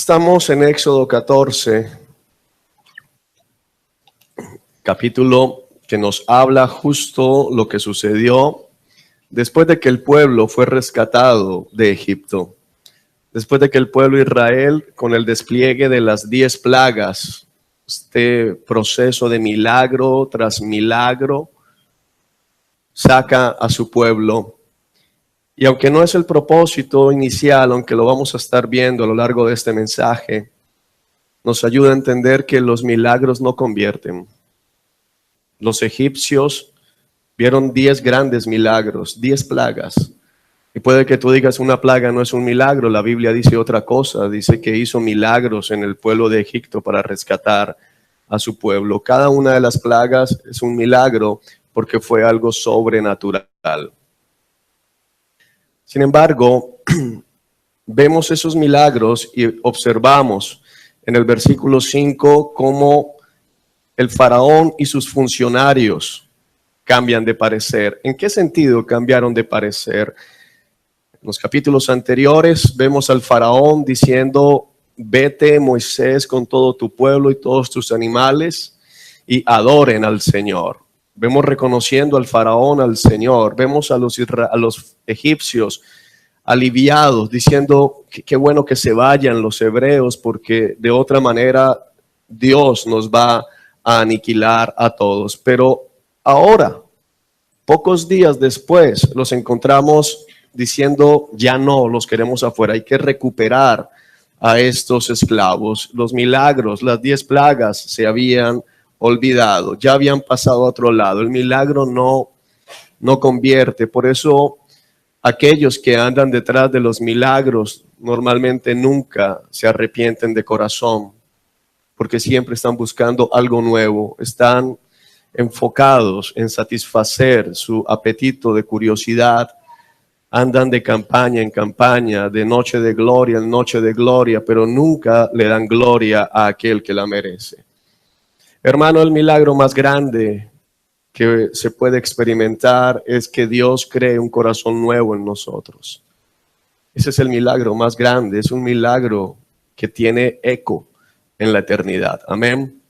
Estamos en Éxodo 14, capítulo que nos habla justo lo que sucedió después de que el pueblo fue rescatado de Egipto. Después de que el pueblo de Israel, con el despliegue de las 10 plagas, este proceso de milagro tras milagro, saca a su pueblo. Y aunque no es el propósito inicial, aunque lo vamos a estar viendo a lo largo de este mensaje, nos ayuda a entender que los milagros no convierten. Los egipcios vieron 10 grandes milagros, 10 plagas. Y puede que tú digas una plaga no es un milagro, la Biblia dice otra cosa, dice que hizo milagros en el pueblo de Egipto para rescatar a su pueblo. Cada una de las plagas es un milagro porque fue algo sobrenatural. Sin embargo, vemos esos milagros y observamos en el versículo 5 cómo el faraón y sus funcionarios cambian de parecer. ¿En qué sentido cambiaron de parecer? En los capítulos anteriores vemos al faraón diciendo: vete, Moisés, con todo tu pueblo y todos tus animales y adoren al Señor. Vemos reconociendo al faraón, al Señor. Vemos a los egipcios aliviados, diciendo que qué bueno que se vayan los hebreos, porque de otra manera Dios nos va a aniquilar a todos. Pero ahora, pocos días después, los encontramos diciendo: ya no, los queremos afuera, hay que recuperar a estos esclavos. Los milagros, las 10 plagas se habían olvidado, ya habían pasado a otro lado. El milagro no convierte. Por eso aquellos que andan detrás de los milagros normalmente nunca se arrepienten de corazón, porque siempre están buscando algo nuevo, están enfocados en satisfacer su apetito de curiosidad, andan de campaña en campaña, de noche de gloria en noche de gloria, pero nunca le dan gloria a aquel que la merece. Hermano, el milagro más grande que se puede experimentar es que Dios cree un corazón nuevo en nosotros. Ese es el milagro más grande, es un milagro que tiene eco en la eternidad. Amén.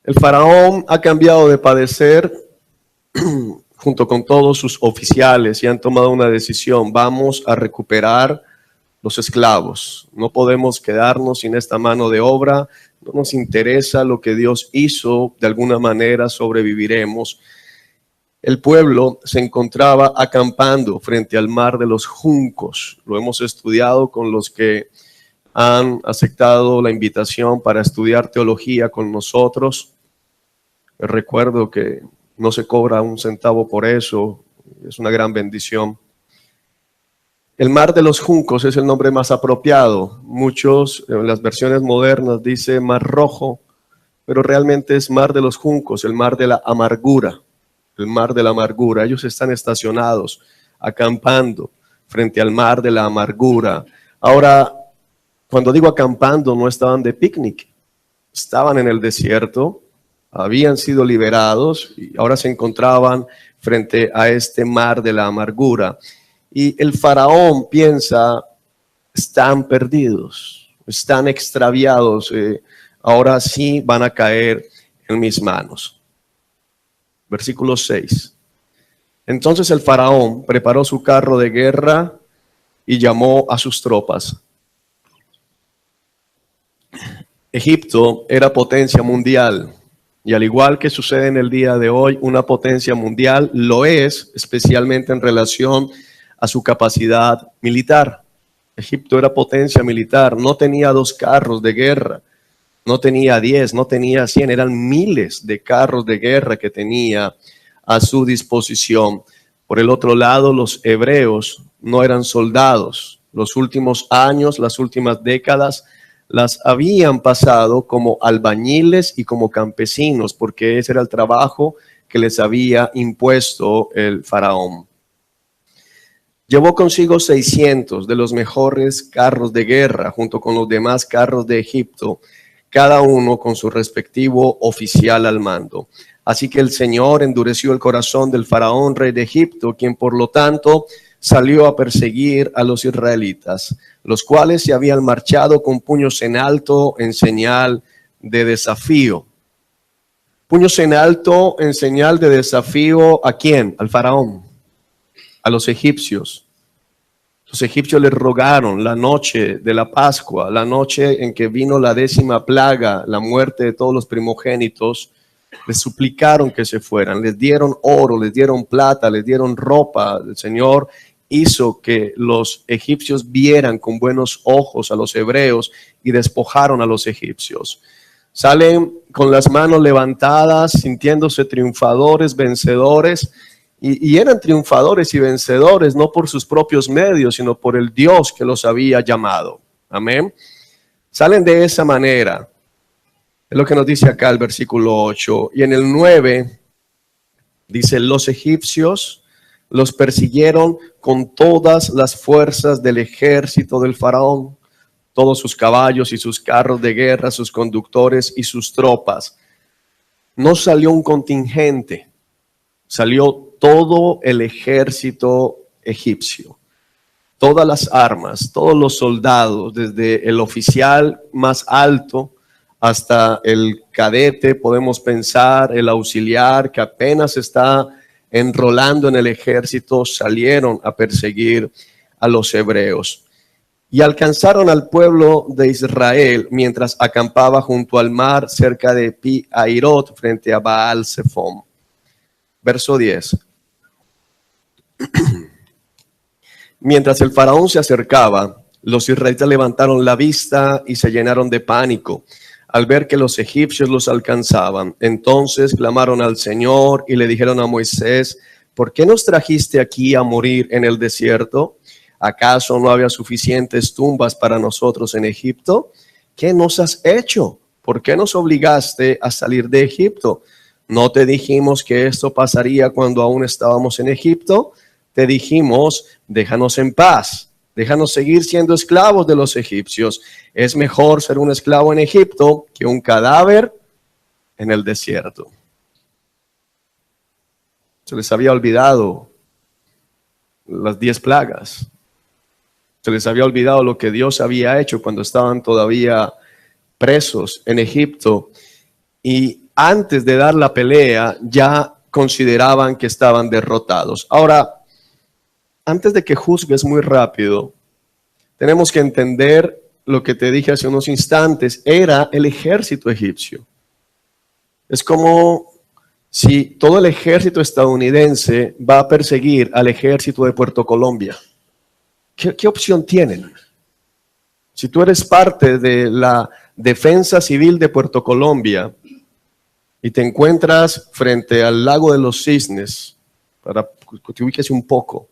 El faraón ha cambiado de padecer junto con todos sus oficiales y han tomado una decisión: vamos a recuperar los esclavos. No podemos quedarnos sin esta mano de obra. No nos interesa lo que Dios hizo, de alguna manera sobreviviremos. El pueblo se encontraba acampando frente al mar de los juncos. Lo hemos estudiado con los que han aceptado la invitación para estudiar teología con nosotros. Recuerdo que no se cobra un centavo por eso, es una gran bendición. El mar de los juncos es el nombre más apropiado. Muchos, en las versiones modernas, dice mar rojo, pero realmente es mar de los juncos, el mar de la amargura. El mar de la amargura. Ellos están estacionados, acampando frente al mar de la amargura. Ahora, cuando digo acampando, no estaban de picnic, estaban en el desierto, habían sido liberados y ahora se encontraban frente a este mar de la amargura. Y el faraón piensa: están perdidos, están extraviados, ahora sí van a caer en mis manos. Versículo 6. Entonces el faraón preparó su carro de guerra y llamó a sus tropas. Egipto era potencia mundial. Y al igual que sucede en el día de hoy, una potencia mundial lo es, especialmente en relación a su capacidad militar. Egipto era potencia militar, no tenía 2 carros de guerra, no tenía 10, no tenía 100, eran miles de carros de guerra que tenía a su disposición. Por el otro lado, los hebreos no eran soldados. Los últimos años, las últimas décadas, las habían pasado como albañiles y como campesinos, porque ese era el trabajo que les había impuesto el faraón. Llevó consigo 600 de los mejores carros de guerra, junto con los demás carros de Egipto, cada uno con su respectivo oficial al mando. Así que el Señor endureció el corazón del faraón, rey de Egipto, quien por lo tanto salió a perseguir a los israelitas, los cuales se habían marchado con puños en alto en señal de desafío. Puños en alto en señal de desafío, ¿a quién? Al faraón, a los egipcios. Los egipcios les rogaron la noche de la Pascua, la noche en que vino la 10ª plaga, la muerte de todos los primogénitos. Les suplicaron que se fueran, les dieron oro, les dieron plata, les dieron ropa. El Señor hizo que los egipcios vieran con buenos ojos a los hebreos y despojaron a los egipcios. Salen con las manos levantadas, sintiéndose triunfadores, vencedores, y eran triunfadores y vencedores no por sus propios medios, sino por el Dios que los había llamado. Amén. Salen de esa manera. Es lo que nos dice acá el versículo 8. Y en el 9 dice: los egipcios los persiguieron con todas las fuerzas del ejército del faraón, todos sus caballos y sus carros de guerra, sus conductores y sus tropas. No salió un contingente, salió todo el ejército egipcio. Todas las armas, todos los soldados, desde el oficial más alto hasta el cadete, podemos pensar, el auxiliar que apenas está enrolando en el ejército, salieron a perseguir a los hebreos. Y alcanzaron al pueblo de Israel mientras acampaba junto al mar cerca de Pi-Hairot frente a Baal-Zephon. Verso 10. Mientras el faraón se acercaba, los israelitas levantaron la vista y se llenaron de pánico al ver que los egipcios los alcanzaban. Entonces clamaron al Señor y le dijeron a Moisés: ¿por qué nos trajiste aquí a morir en el desierto? ¿Acaso no había suficientes tumbas para nosotros en Egipto? ¿Qué nos has hecho? ¿Por qué nos obligaste a salir de Egipto? ¿No te dijimos que esto pasaría cuando aún estábamos en Egipto? Te dijimos: déjanos en paz, déjanos seguir siendo esclavos de los egipcios. Es mejor ser un esclavo en Egipto que un cadáver en el desierto. Se les había olvidado las 10 plagas. Se les había olvidado lo que Dios había hecho cuando estaban todavía presos en Egipto. Y antes de dar la pelea, ya consideraban que estaban derrotados. Ahora, antes de que juzgues muy rápido, tenemos que entender lo que te dije hace unos instantes. Era el ejército egipcio. Es como si todo el ejército estadounidense va a perseguir al ejército de Puerto Colombia. ¿Qué opción tienen? Si tú eres parte de la defensa civil de Puerto Colombia y te encuentras frente al lago de los Cisnes, para que te ubiques un poco,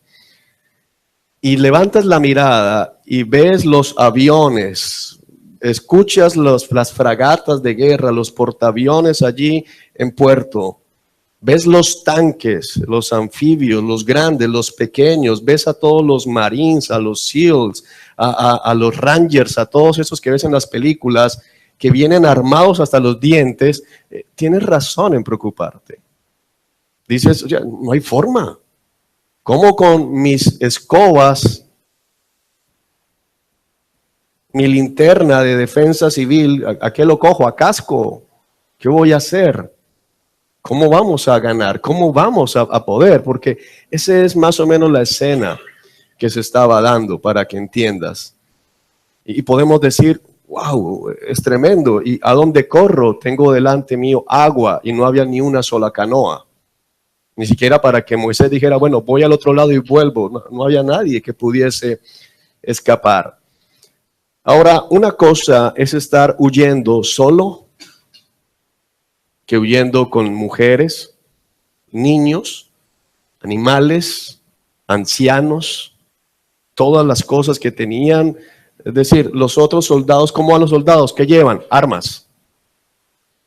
y levantas la mirada y ves los aviones, escuchas las fragatas de guerra, los portaaviones allí en puerto, ves los tanques, los anfibios, los grandes, los pequeños, ves a todos los Marines, a los SEALs, a los Rangers, a todos esos que ves en las películas que vienen armados hasta los dientes. Tienes razón en preocuparte. Dices: oye, no hay forma. ¿Cómo con mis escobas, mi linterna de defensa civil, a qué lo cojo? ¿A casco? ¿Qué voy a hacer? ¿Cómo vamos a ganar? ¿Cómo vamos a poder? Porque esa es más o menos la escena que se estaba dando, para que entiendas. Y podemos decir: wow, es tremendo. ¿Y a dónde corro? Tengo delante mío agua y no había ni una sola canoa. Ni siquiera para que Moisés dijera: bueno, voy al otro lado y vuelvo. No había nadie que pudiese escapar. Ahora, una cosa es estar huyendo solo, que huyendo con mujeres, niños, animales, ancianos, todas las cosas que tenían. Es decir, los otros soldados, ¿cómo van los soldados? ¿Qué llevan? Armas.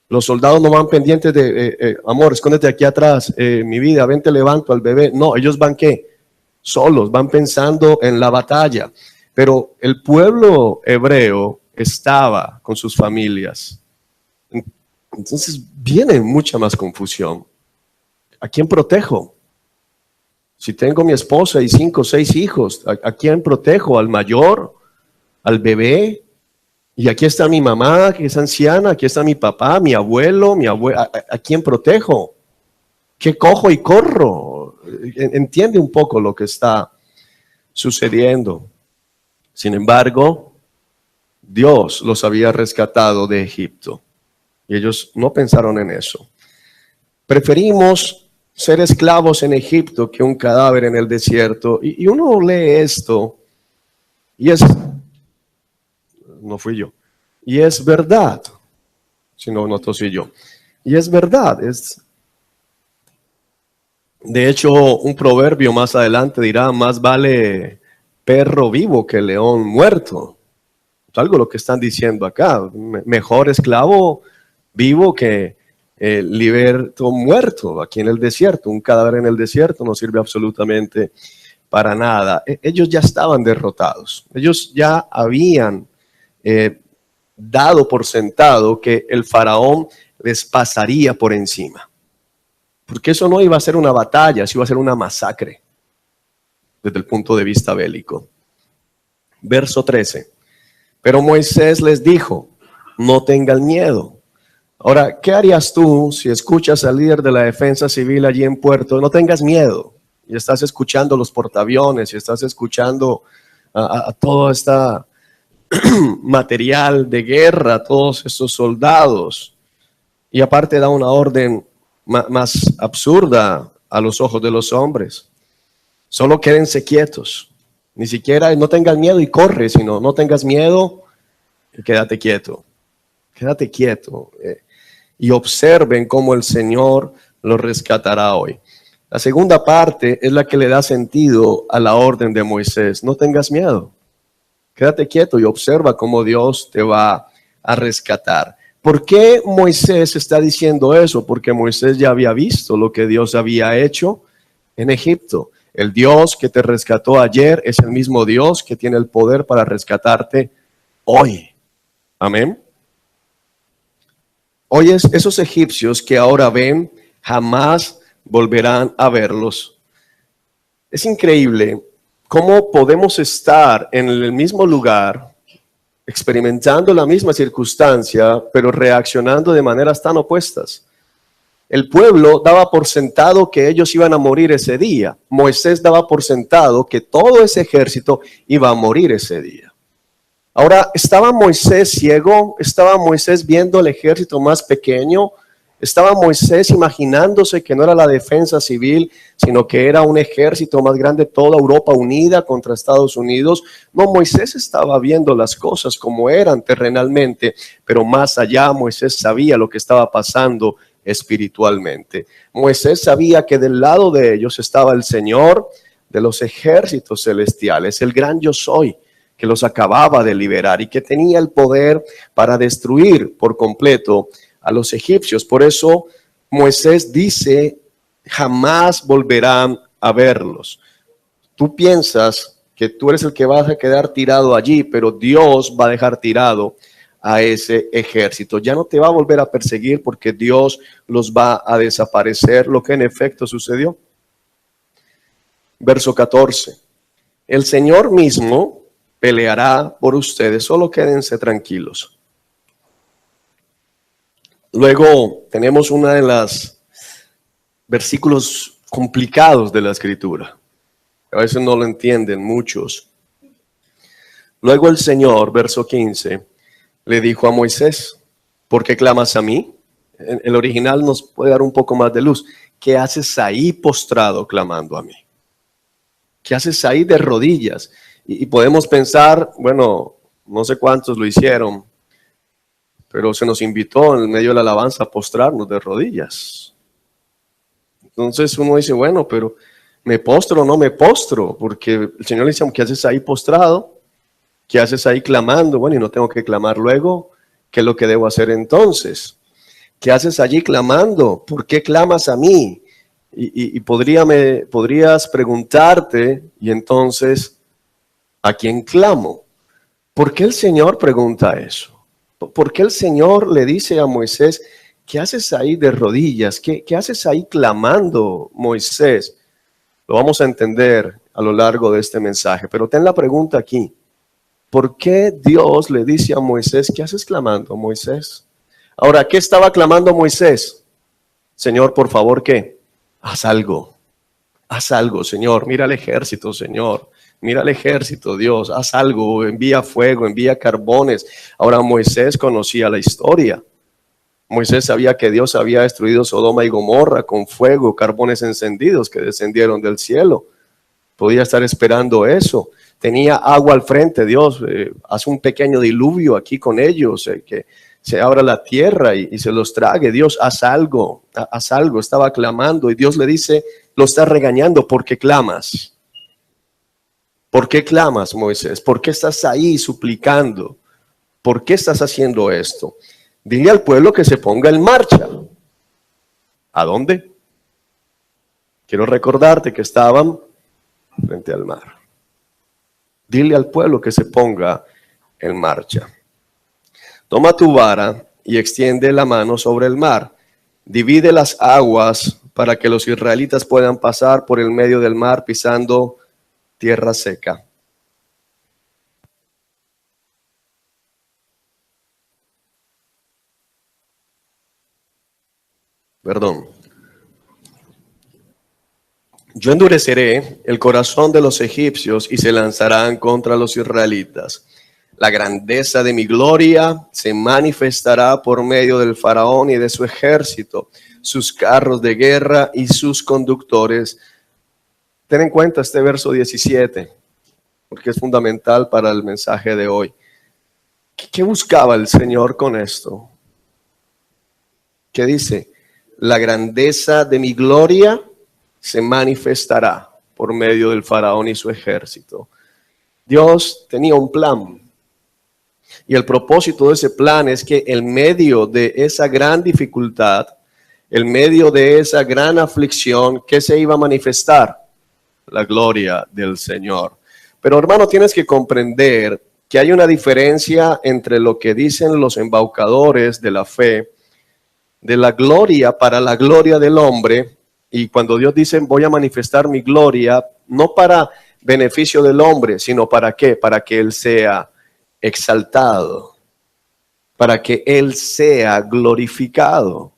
Los soldados no van pendientes de, amor, escóndete aquí atrás, mi vida, ven, te levanto al bebé. No, ellos van ¿qué? Solos, van pensando en la batalla. Pero el pueblo hebreo estaba con sus familias. Entonces viene mucha más confusión. ¿A quién protejo? Si tengo mi esposa y 5 o 6 hijos, ¿a quién protejo? ¿Al mayor? ¿Al bebé? Y aquí está mi mamá, que es anciana, aquí está mi papá, mi abuelo, ¿a quién protejo? ¿Qué cojo y corro? Entiende un poco lo que está sucediendo. Sin embargo, Dios los había rescatado de Egipto y ellos no pensaron en eso. Preferimos ser esclavos en Egipto que un cadáver en el desierto. Y uno lee esto y no fui yo, y es verdad, si no, no soy yo, y es verdad, de hecho, un proverbio más adelante dirá, más vale perro vivo que león muerto. Es algo lo que están diciendo acá, mejor esclavo vivo que liberto muerto aquí en el desierto. Un cadáver en el desierto no sirve absolutamente para nada. Ellos ya estaban derrotados, ellos ya habían dado por sentado que el faraón les pasaría por encima. Porque eso no iba a ser una batalla, eso iba a ser una masacre desde el punto de vista bélico. Verso 13. Pero Moisés les dijo, no tengan miedo. Ahora, ¿qué harías tú si escuchas al líder de la defensa civil allí en Puerto? No tengas miedo. Y estás escuchando los portaaviones y estás escuchando a todo este material de guerra, todos estos soldados. Y aparte da una orden más absurda a los ojos de los hombres. Solo quédense quietos. Ni siquiera no tengas miedo y corre, sino no tengas miedo y quédate quieto. Quédate quieto. Y observen cómo el Señor los rescatará hoy. La segunda parte es la que le da sentido a la orden de Moisés. No tengas miedo. Quédate quieto y observa cómo Dios te va a rescatar. ¿Por qué Moisés está diciendo eso? Porque Moisés ya había visto lo que Dios había hecho en Egipto. El Dios que te rescató ayer es el mismo Dios que tiene el poder para rescatarte hoy. Amén. Hoy esos egipcios que ahora ven, jamás volverán a verlos. Es increíble cómo podemos estar en el mismo lugar, experimentando la misma circunstancia, pero reaccionando de maneras tan opuestas. El pueblo daba por sentado que ellos iban a morir ese día. Moisés daba por sentado que todo ese ejército iba a morir ese día. Ahora, ¿estaba Moisés ciego? ¿Estaba Moisés viendo el ejército más pequeño? ¿Estaba Moisés imaginándose que no era la defensa civil, sino que era un ejército más grande, toda Europa unida contra Estados Unidos? No, Moisés estaba viendo las cosas como eran terrenalmente, pero más allá Moisés sabía lo que estaba pasando espiritualmente. Moisés sabía que del lado de ellos estaba el Señor de los ejércitos celestiales, el gran yo soy, que los acababa de liberar y que tenía el poder para destruir por completo a los egipcios. Por eso Moisés dice, jamás volverán a verlos. Tú piensas que tú eres el que vas a quedar tirado allí, pero Dios va a dejar tirado a ese ejército. Ya no te va a volver a perseguir porque Dios los va a desaparecer, lo que en efecto sucedió. Verso 14. El Señor mismo peleará por ustedes, solo quédense tranquilos. Luego tenemos una de las versículos complicados de la Escritura. A veces no lo entienden muchos. Luego el Señor, verso 15, le dijo a Moisés, ¿por qué clamas a mí? El original nos puede dar un poco más de luz. ¿Qué haces ahí postrado clamando a mí? ¿Qué haces ahí de rodillas? Y podemos pensar, bueno, no sé cuántos lo hicieron, pero se nos invitó en medio de la alabanza a postrarnos de rodillas. Entonces uno dice, bueno, pero ¿me postro o no me postro? Porque el Señor le dice, ¿qué haces ahí postrado? ¿Qué haces ahí clamando? Bueno, y no tengo que clamar luego. ¿Qué es lo que debo hacer entonces? ¿Qué haces allí clamando? ¿Por qué clamas a mí? Y podrías preguntarte, y entonces, ¿a quién clamo? ¿Por qué el Señor pregunta eso? ¿Por qué el Señor le dice a Moisés, ¿qué haces ahí de rodillas? ¿Qué haces ahí clamando, Moisés? Lo vamos a entender a lo largo de este mensaje, pero ten la pregunta aquí. ¿Por qué Dios le dice a Moisés, ¿qué haces clamando, Moisés? Ahora, ¿qué estaba clamando Moisés? Señor, por favor, ¿qué? Haz algo, Señor. Mira el ejército, Señor. Mira el ejército, Dios. Haz algo, envía fuego, envía carbones. Ahora, Moisés conocía la historia. Moisés sabía que Dios había destruido Sodoma y Gomorra con fuego, carbones encendidos que descendieron del cielo. Podía estar esperando eso. Tenía agua al frente. Dios, haz un pequeño diluvio aquí con ellos, que se abra la tierra y se los trague. Dios, haz algo, haz algo. Estaba clamando y Dios le dice, lo está regañando. ¿Por qué clamas? ¿Por qué clamas, Moisés? ¿Por qué estás ahí suplicando? ¿Por qué estás haciendo esto? Dile al pueblo que se ponga en marcha. ¿A dónde? Quiero recordarte que estaban frente al mar. Dile al pueblo que se ponga en marcha. Toma tu vara y extiende la mano sobre el mar. Divide las aguas para que los israelitas puedan pasar por el medio del mar pisando tierra seca. Perdón. Yo endureceré el corazón de los egipcios y se lanzarán contra los israelitas. La grandeza de mi gloria se manifestará por medio del faraón y de su ejército, sus carros de guerra y sus conductores. Ten en cuenta este verso 17, porque es fundamental para el mensaje de hoy. ¿Qué buscaba el Señor con esto? ¿Qué dice? La grandeza de mi gloria se manifestará por medio del faraón y su ejército. Dios tenía un plan. Y el propósito de ese plan es que en medio de esa gran dificultad, en medio de esa gran aflicción, ¿qué se iba a manifestar? La gloria del Señor. Pero hermano, tienes que comprender que hay una diferencia entre lo que dicen los embaucadores de la fe, de la gloria para la gloria del hombre, y cuando Dios dice voy a manifestar mi gloria, no para beneficio del hombre, sino para ¿qué? Para que Él sea exaltado, para que Él sea glorificado,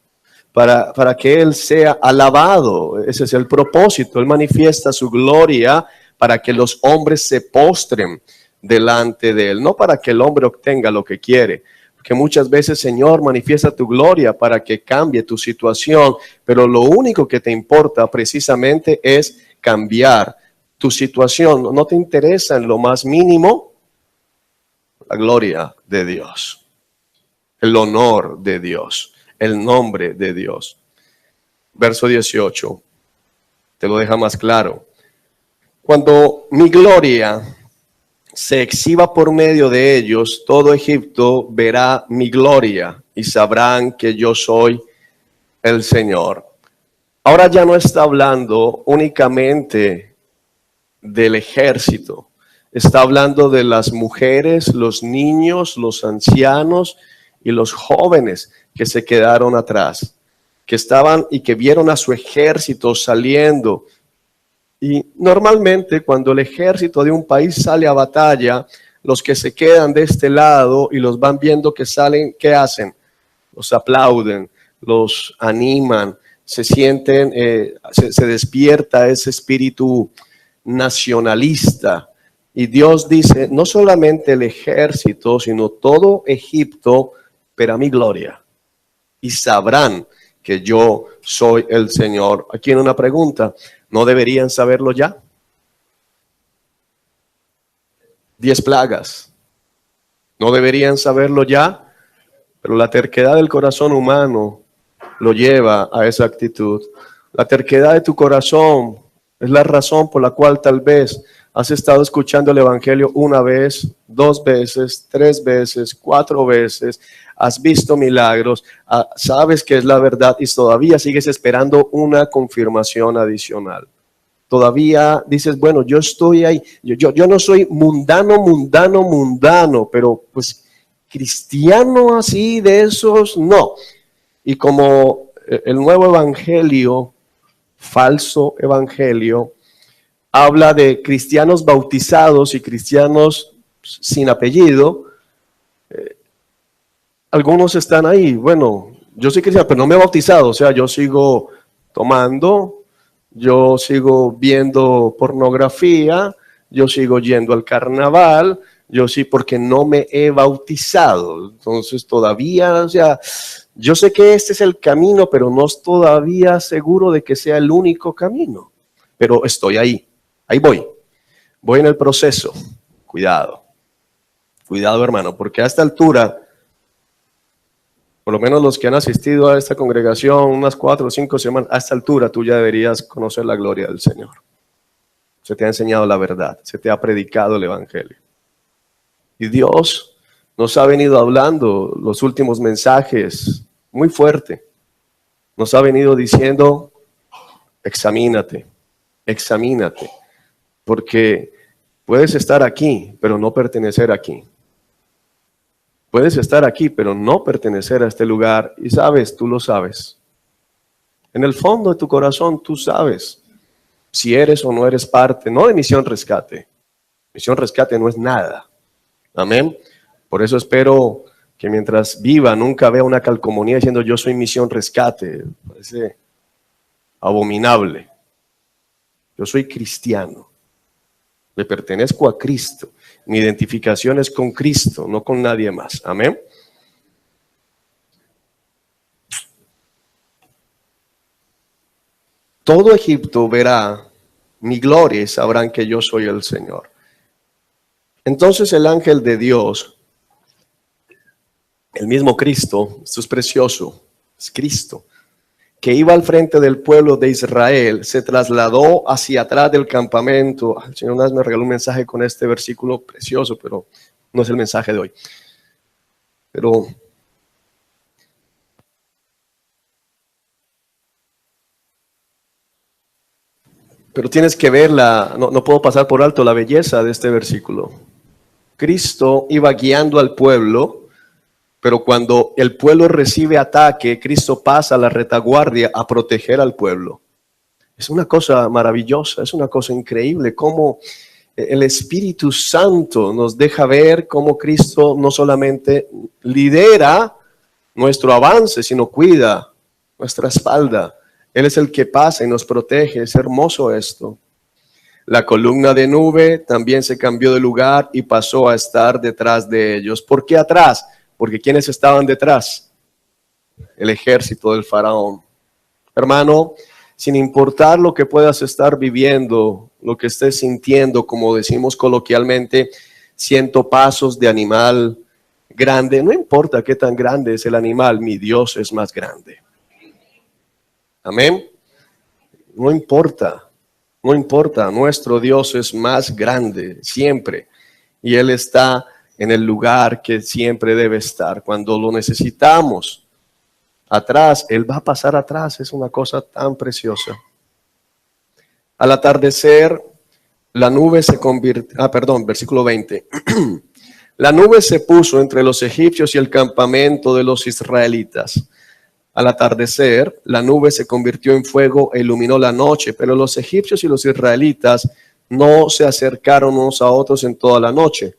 para que Él sea alabado. Ese es el propósito. Él manifiesta su gloria para que los hombres se postren delante de Él, no para que el hombre obtenga lo que quiere. Que muchas veces, Señor, manifiesta tu gloria para que cambie tu situación, pero lo único que te importa precisamente es cambiar tu situación. No te interesa en lo más mínimo la gloria de Dios, el honor de Dios, el nombre de Dios. Verso 18, te lo deja más claro. Cuando mi gloria se exhiba por medio de ellos, todo Egipto verá mi gloria y sabrán que yo soy el Señor. Ahora ya no está hablando únicamente del ejército, está hablando de las mujeres, los niños, los ancianos y los jóvenes que se quedaron atrás, que estaban y que vieron a su ejército saliendo. Y normalmente cuando el ejército de un país sale a batalla, los que se quedan de este lado y los van viendo que salen, ¿qué hacen? Los aplauden, los animan, se sienten, se despierta ese espíritu nacionalista. Y Dios dice, no solamente el ejército, sino todo Egipto verá mi gloria y sabrán que yo soy el Señor. Aquí en una pregunta, ¿no deberían saberlo ya? 10 plagas, ¿no deberían saberlo ya? Pero la terquedad del corazón humano lo lleva a esa actitud. La terquedad de tu corazón es la razón por la cual tal vez has estado escuchando el evangelio una vez, 2 veces, 3 veces, 4 veces, has visto milagros, sabes que es la verdad y todavía sigues esperando una confirmación adicional. Todavía dices, bueno, yo estoy ahí, yo no soy mundano, pero pues cristiano así de esos, no. Y como el nuevo evangelio, falso evangelio, habla de cristianos bautizados y cristianos sin apellido. Algunos están ahí, bueno, yo soy cristiano, pero no me he bautizado, o sea, yo sigo tomando, yo sigo viendo pornografía, yo sigo yendo al carnaval, yo sí, porque no me he bautizado. Entonces todavía, o sea, yo sé que este es el camino, pero no estoy todavía seguro de que sea el único camino. Pero estoy ahí voy en el proceso. Cuidado, cuidado hermano, porque a esta altura, por lo menos los que han asistido a esta congregación unas 4 o 5 semanas, a esta altura tú ya deberías conocer la gloria del Señor. Se te ha enseñado la verdad, se te ha predicado el evangelio. Y Dios nos ha venido hablando los últimos mensajes muy fuerte. Nos ha venido diciendo, examínate, examínate, porque puedes estar aquí, pero no pertenecer aquí. Puedes estar aquí, pero no pertenecer a este lugar. Y sabes, tú lo sabes. En el fondo de tu corazón tú sabes si eres o no eres parte, no de Misión Rescate. Misión Rescate no es nada. Amén. Por eso espero que mientras viva nunca vea una calcomanía diciendo yo soy Misión Rescate. Parece abominable. Yo soy cristiano. Le pertenezco a Cristo. Mi identificación es con Cristo, no con nadie más. Amén. Todo Egipto verá mi gloria y sabrán que yo soy el Señor. Entonces el ángel de Dios, el mismo Cristo, esto es precioso, es Cristo, que iba al frente del pueblo de Israel, se trasladó hacia atrás del campamento. El Señor una vez me regaló un mensaje con este versículo precioso, pero no es el mensaje de hoy. Pero tienes que verla, no puedo pasar por alto la belleza de este versículo. Cristo iba guiando al pueblo, pero cuando el pueblo recibe ataque, Cristo pasa a la retaguardia a proteger al pueblo. Es una cosa maravillosa, es una cosa increíble, cómo el Espíritu Santo nos deja ver cómo Cristo no solamente lidera nuestro avance, sino cuida nuestra espalda. Él es el que pasa y nos protege, es hermoso esto. La columna de nube también se cambió de lugar y pasó a estar detrás de ellos. ¿Por qué atrás? Porque ¿quiénes estaban detrás? El ejército del faraón. Hermano, sin importar lo que puedas estar viviendo, lo que estés sintiendo, como decimos coloquialmente, 100 pasos de animal grande, no importa qué tan grande es el animal, mi Dios es más grande. Amén. No importa, nuestro Dios es más grande siempre y Él está en el lugar que siempre debe estar. Cuando lo necesitamos atrás, Él va a pasar atrás, es una cosa tan preciosa. Al atardecer, la nube se convirtió, versículo 20. La nube se puso entre los egipcios y el campamento de los israelitas. Al atardecer, la nube se convirtió en fuego e iluminó la noche, pero los egipcios y los israelitas no se acercaron unos a otros en toda la noche.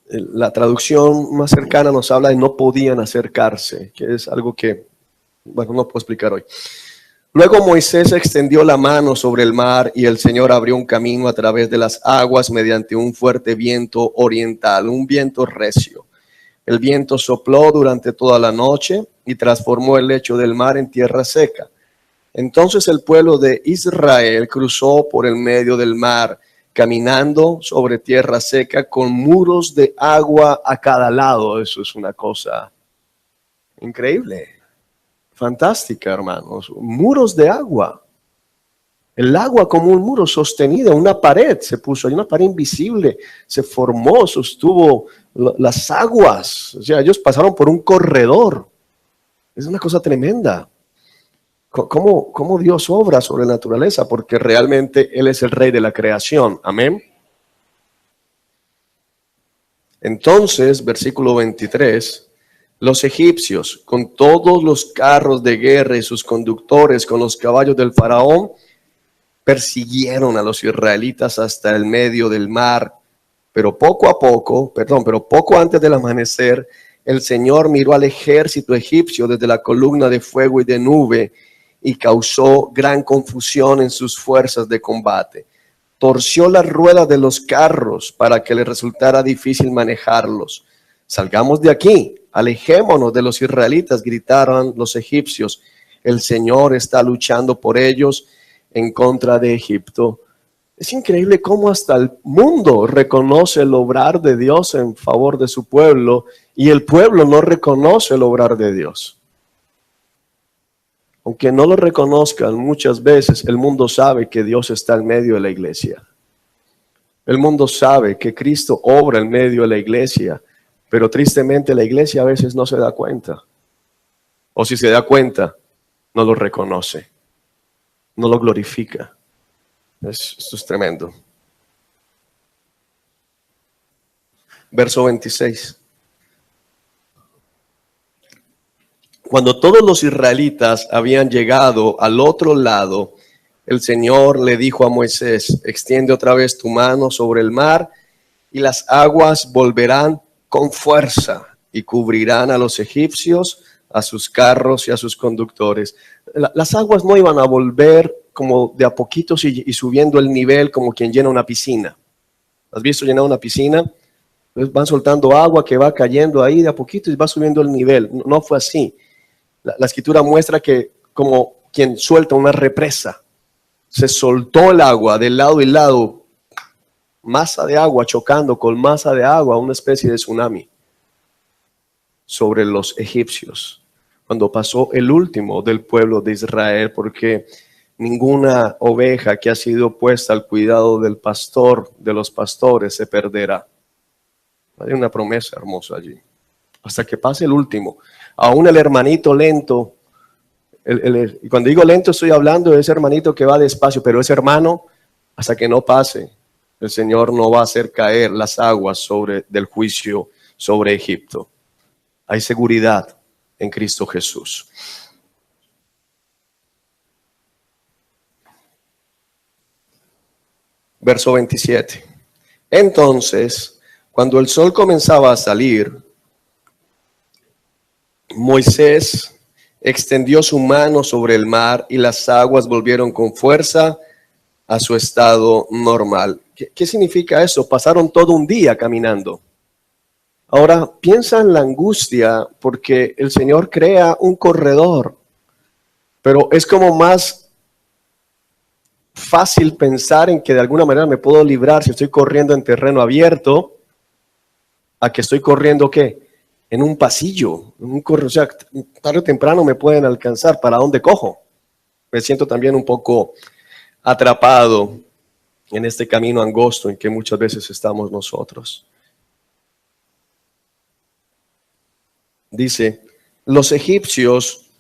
La traducción más cercana nos habla de no podían acercarse, que es algo que, no puedo explicar hoy. Luego Moisés extendió la mano sobre el mar y el Señor abrió un camino a través de las aguas mediante un fuerte viento oriental, un viento recio. El viento sopló durante toda la noche y transformó el lecho del mar en tierra seca. Entonces el pueblo de Israel cruzó por el medio del mar, caminando sobre tierra seca con muros de agua a cada lado. Eso es una cosa increíble, fantástica, hermanos. Muros de agua. El agua como un muro sostenido, una pared se puso, hay una pared invisible, se formó, sostuvo las aguas. O sea, ellos pasaron por un corredor. Es una cosa tremenda. ¿Cómo Dios obra sobre la naturaleza? Porque realmente Él es el rey de la creación. Amén. Entonces, versículo 23, los egipcios, con todos los carros de guerra y sus conductores, con los caballos del faraón, persiguieron a los israelitas hasta el medio del mar, pero poco antes del amanecer, el Señor miró al ejército egipcio desde la columna de fuego y de nube y causó gran confusión en sus fuerzas de combate. Torció las ruedas de los carros para que les resultara difícil manejarlos. Salgamos de aquí, alejémonos de los israelitas, gritaron los egipcios. El Señor está luchando por ellos en contra de Egipto. Es increíble cómo hasta el mundo reconoce el obrar de Dios en favor de su pueblo y el pueblo no reconoce el obrar de Dios. Aunque no lo reconozcan muchas veces, el mundo sabe que Dios está en medio de la iglesia. El mundo sabe que Cristo obra en medio de la iglesia, pero tristemente la iglesia a veces no se da cuenta. O si se da cuenta, no lo reconoce, no lo glorifica. Esto es tremendo. Verso 26. Cuando todos los israelitas habían llegado al otro lado, el Señor le dijo a Moisés: extiende otra vez tu mano sobre el mar y las aguas volverán con fuerza y cubrirán a los egipcios, a sus carros y a sus conductores. Las aguas no iban a volver como de a poquitos y subiendo el nivel como quien llena una piscina. ¿Has visto llenar una piscina? Entonces van soltando agua que va cayendo ahí de a poquito y va subiendo el nivel. No fue así. La escritura muestra que como quien suelta una represa, se soltó el agua de lado y lado, masa de agua chocando con masa de agua, una especie de tsunami sobre los egipcios. Cuando pasó el último del pueblo de Israel, porque ninguna oveja que ha sido puesta al cuidado del pastor, de los pastores, se perderá. Hay una promesa hermosa allí. Hasta que pase el último. Aún el hermanito lento, y cuando digo lento estoy hablando de ese hermanito que va despacio, pero ese hermano, hasta que no pase, el Señor no va a hacer caer las aguas del juicio sobre Egipto. Hay seguridad en Cristo Jesús. Verso 27. Entonces, cuando el sol comenzaba a salir, Moisés extendió su mano sobre el mar y las aguas volvieron con fuerza a su estado normal. ¿Qué significa eso? Pasaron todo un día caminando. Ahora piensa en la angustia porque el Señor crea un corredor, pero es como más fácil pensar en que de alguna manera me puedo librar si estoy corriendo en terreno abierto a que estoy corriendo ¿qué? En un pasillo, o sea, tarde o temprano me pueden alcanzar. ¿Para dónde cojo? Me siento también un poco atrapado en este camino angosto en que muchas veces estamos nosotros. Dice, los egipcios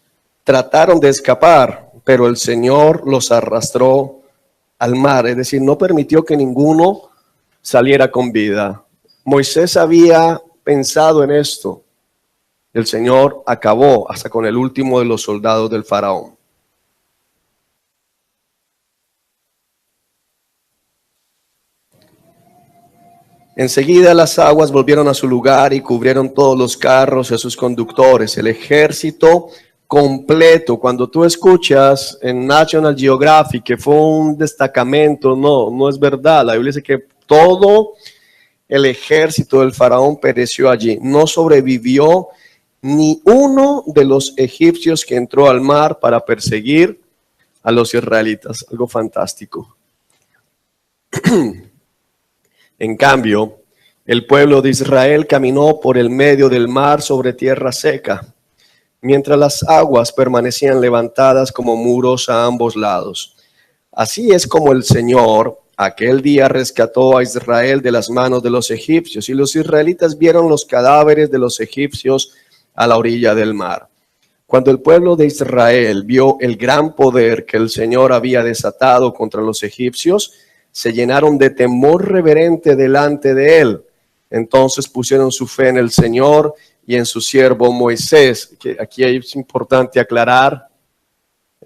trataron de escapar, pero el Señor los arrastró al mar, es decir, no permitió que ninguno saliera con vida. Moisés había pensado en esto. El Señor acabó hasta con el último de los soldados del faraón. Enseguida las aguas volvieron a su lugar y cubrieron todos los carros y a sus conductores, el ejército completo. Cuando tú escuchas en National Geographic que fue un destacamento, no es verdad. La Biblia dice que todo el ejército del faraón pereció allí. No sobrevivió ni uno de los egipcios que entró al mar para perseguir a los israelitas. Algo fantástico. En cambio, el pueblo de Israel caminó por el medio del mar sobre tierra seca, mientras las aguas permanecían levantadas como muros a ambos lados. Así es como el Señor aquel día rescató a Israel de las manos de los egipcios, y los israelitas vieron los cadáveres de los egipcios a la orilla del mar. Cuando el pueblo de Israel vio el gran poder que el Señor había desatado contra los egipcios, se llenaron de temor reverente delante de él. Entonces pusieron su fe en el Señor y en su siervo Moisés. Que aquí es importante aclarar,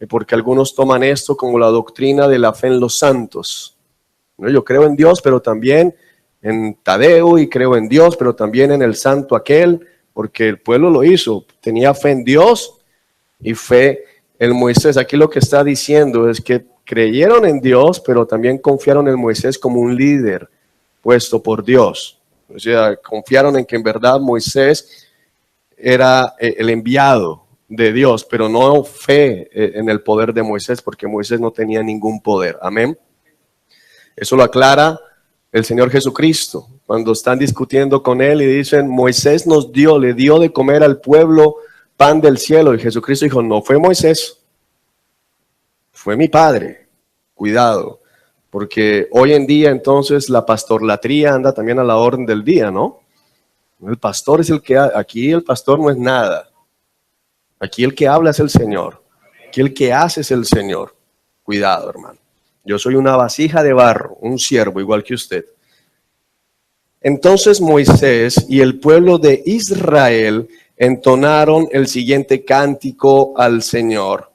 porque algunos toman esto como la doctrina de la fe en los santos. ¿No? Yo creo en Dios, pero también en Tadeo, y creo en Dios, pero también en el santo aquel, porque el pueblo lo hizo, tenía fe en Dios y fe en Moisés. Aquí lo que está diciendo es que creyeron en Dios, pero también confiaron en Moisés como un líder puesto por Dios. O sea, confiaron en que en verdad Moisés era el enviado de Dios, pero no fe en el poder de Moisés, porque Moisés no tenía ningún poder. Amén. Eso lo aclara el Señor Jesucristo cuando están discutiendo con él y dicen: Moisés nos dio, le dio de comer al pueblo pan del cielo. Y Jesucristo dijo: no fue Moisés, fue mi Padre. Cuidado, porque hoy en día entonces la pastorlatría anda también a la orden del día, ¿no? El pastor es el que, aquí el pastor no es nada. Aquí el que habla es el Señor. Aquí el que hace es el Señor. Cuidado, hermano. Yo soy una vasija de barro, un siervo igual que usted. Entonces Moisés y el pueblo de Israel entonaron el siguiente cántico al Señor.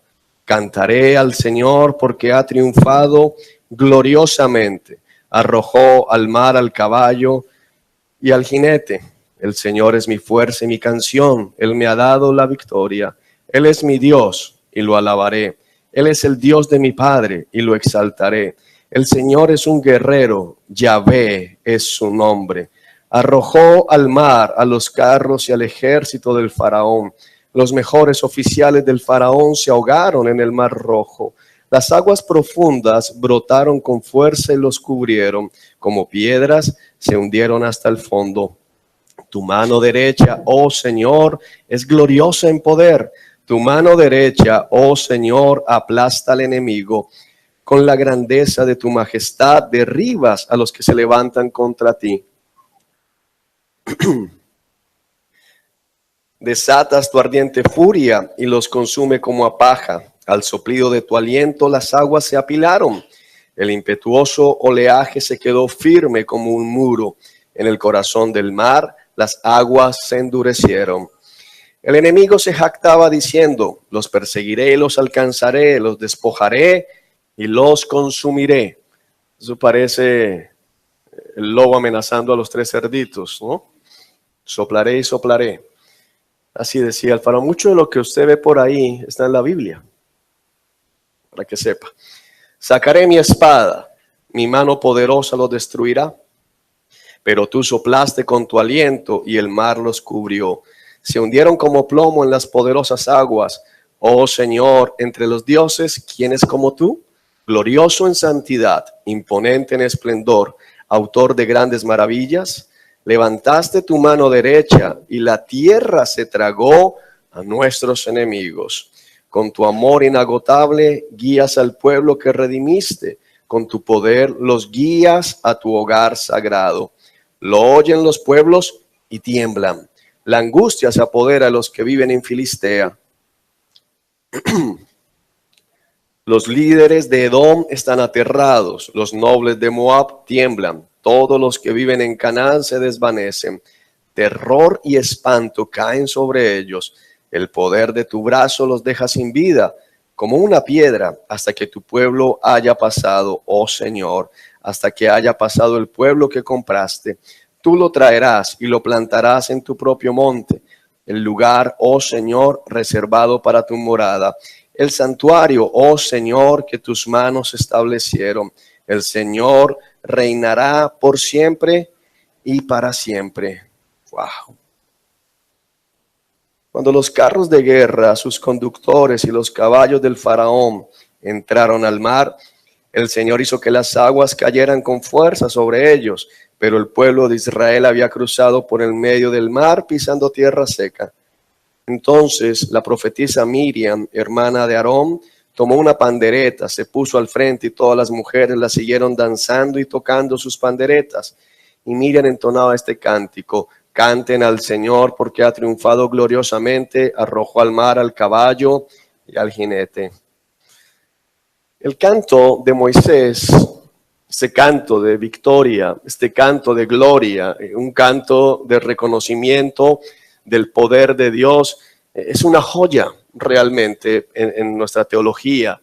Cantaré al Señor porque ha triunfado gloriosamente. Arrojó al mar al caballo y al jinete. El Señor es mi fuerza y mi canción. Él me ha dado la victoria. Él es mi Dios y lo alabaré. Él es el Dios de mi Padre y lo exaltaré. El Señor es un guerrero, Yahvé es su nombre. Arrojó al mar a los carros y al ejército del faraón. Los mejores oficiales del faraón se ahogaron en el mar rojo. Las aguas profundas brotaron con fuerza y los cubrieron. Como piedras se hundieron hasta el fondo. Tu mano derecha, oh Señor, es gloriosa en poder. Tu mano derecha, oh Señor, aplasta al enemigo. Con la grandeza de tu majestad derribas a los que se levantan contra ti. Desatas tu ardiente furia y los consume como a paja. Al soplido de tu aliento las aguas se apilaron. El impetuoso oleaje se quedó firme como un muro. En el corazón del mar las aguas se endurecieron. El enemigo se jactaba diciendo: los perseguiré y los alcanzaré, los despojaré y los consumiré. Eso parece el lobo amenazando a los tres cerditos, ¿no? Soplaré y soplaré. Así decía el faraón. Mucho de lo que usted ve por ahí está en la Biblia, para que sepa. Sacaré mi espada, mi mano poderosa los destruirá. Pero tú soplaste con tu aliento y el mar los cubrió. Se hundieron como plomo en las poderosas aguas. Oh Señor, entre los dioses, ¿quién es como tú? Glorioso en santidad, imponente en esplendor, autor de grandes maravillas. Levantaste tu mano derecha y la tierra se tragó a nuestros enemigos. Con tu amor inagotable guías al pueblo que redimiste. Con tu poder los guías a tu hogar sagrado. Lo oyen los pueblos y tiemblan. La angustia se apodera de los que viven en Filistea. Los líderes de Edom están aterrados. Los nobles de Moab tiemblan. Todos los que viven en Canaán se desvanecen. Terror y espanto caen sobre ellos. El poder de tu brazo los deja sin vida, como una piedra, hasta que tu pueblo haya pasado, oh Señor, hasta que haya pasado el pueblo que compraste. Tú lo traerás y lo plantarás en tu propio monte, el lugar, oh Señor, reservado para tu morada. El santuario, oh Señor, que tus manos establecieron. El Señor reinará por siempre y para siempre. Wow. Cuando los carros de guerra, sus conductores y los caballos del faraón entraron al mar, el Señor hizo que las aguas cayeran con fuerza sobre ellos, pero el pueblo de Israel había cruzado por el medio del mar pisando tierra seca. Entonces la profetisa Miriam, hermana de Aarón, tomó una pandereta, se puso al frente y todas las mujeres la siguieron danzando y tocando sus panderetas. Y Miriam entonaba este cántico: canten al Señor porque ha triunfado gloriosamente, arrojó al mar al caballo y al jinete. El canto de Moisés, este canto de victoria, este canto de gloria, un canto de reconocimiento del poder de Dios, es una joya, realmente en nuestra teología.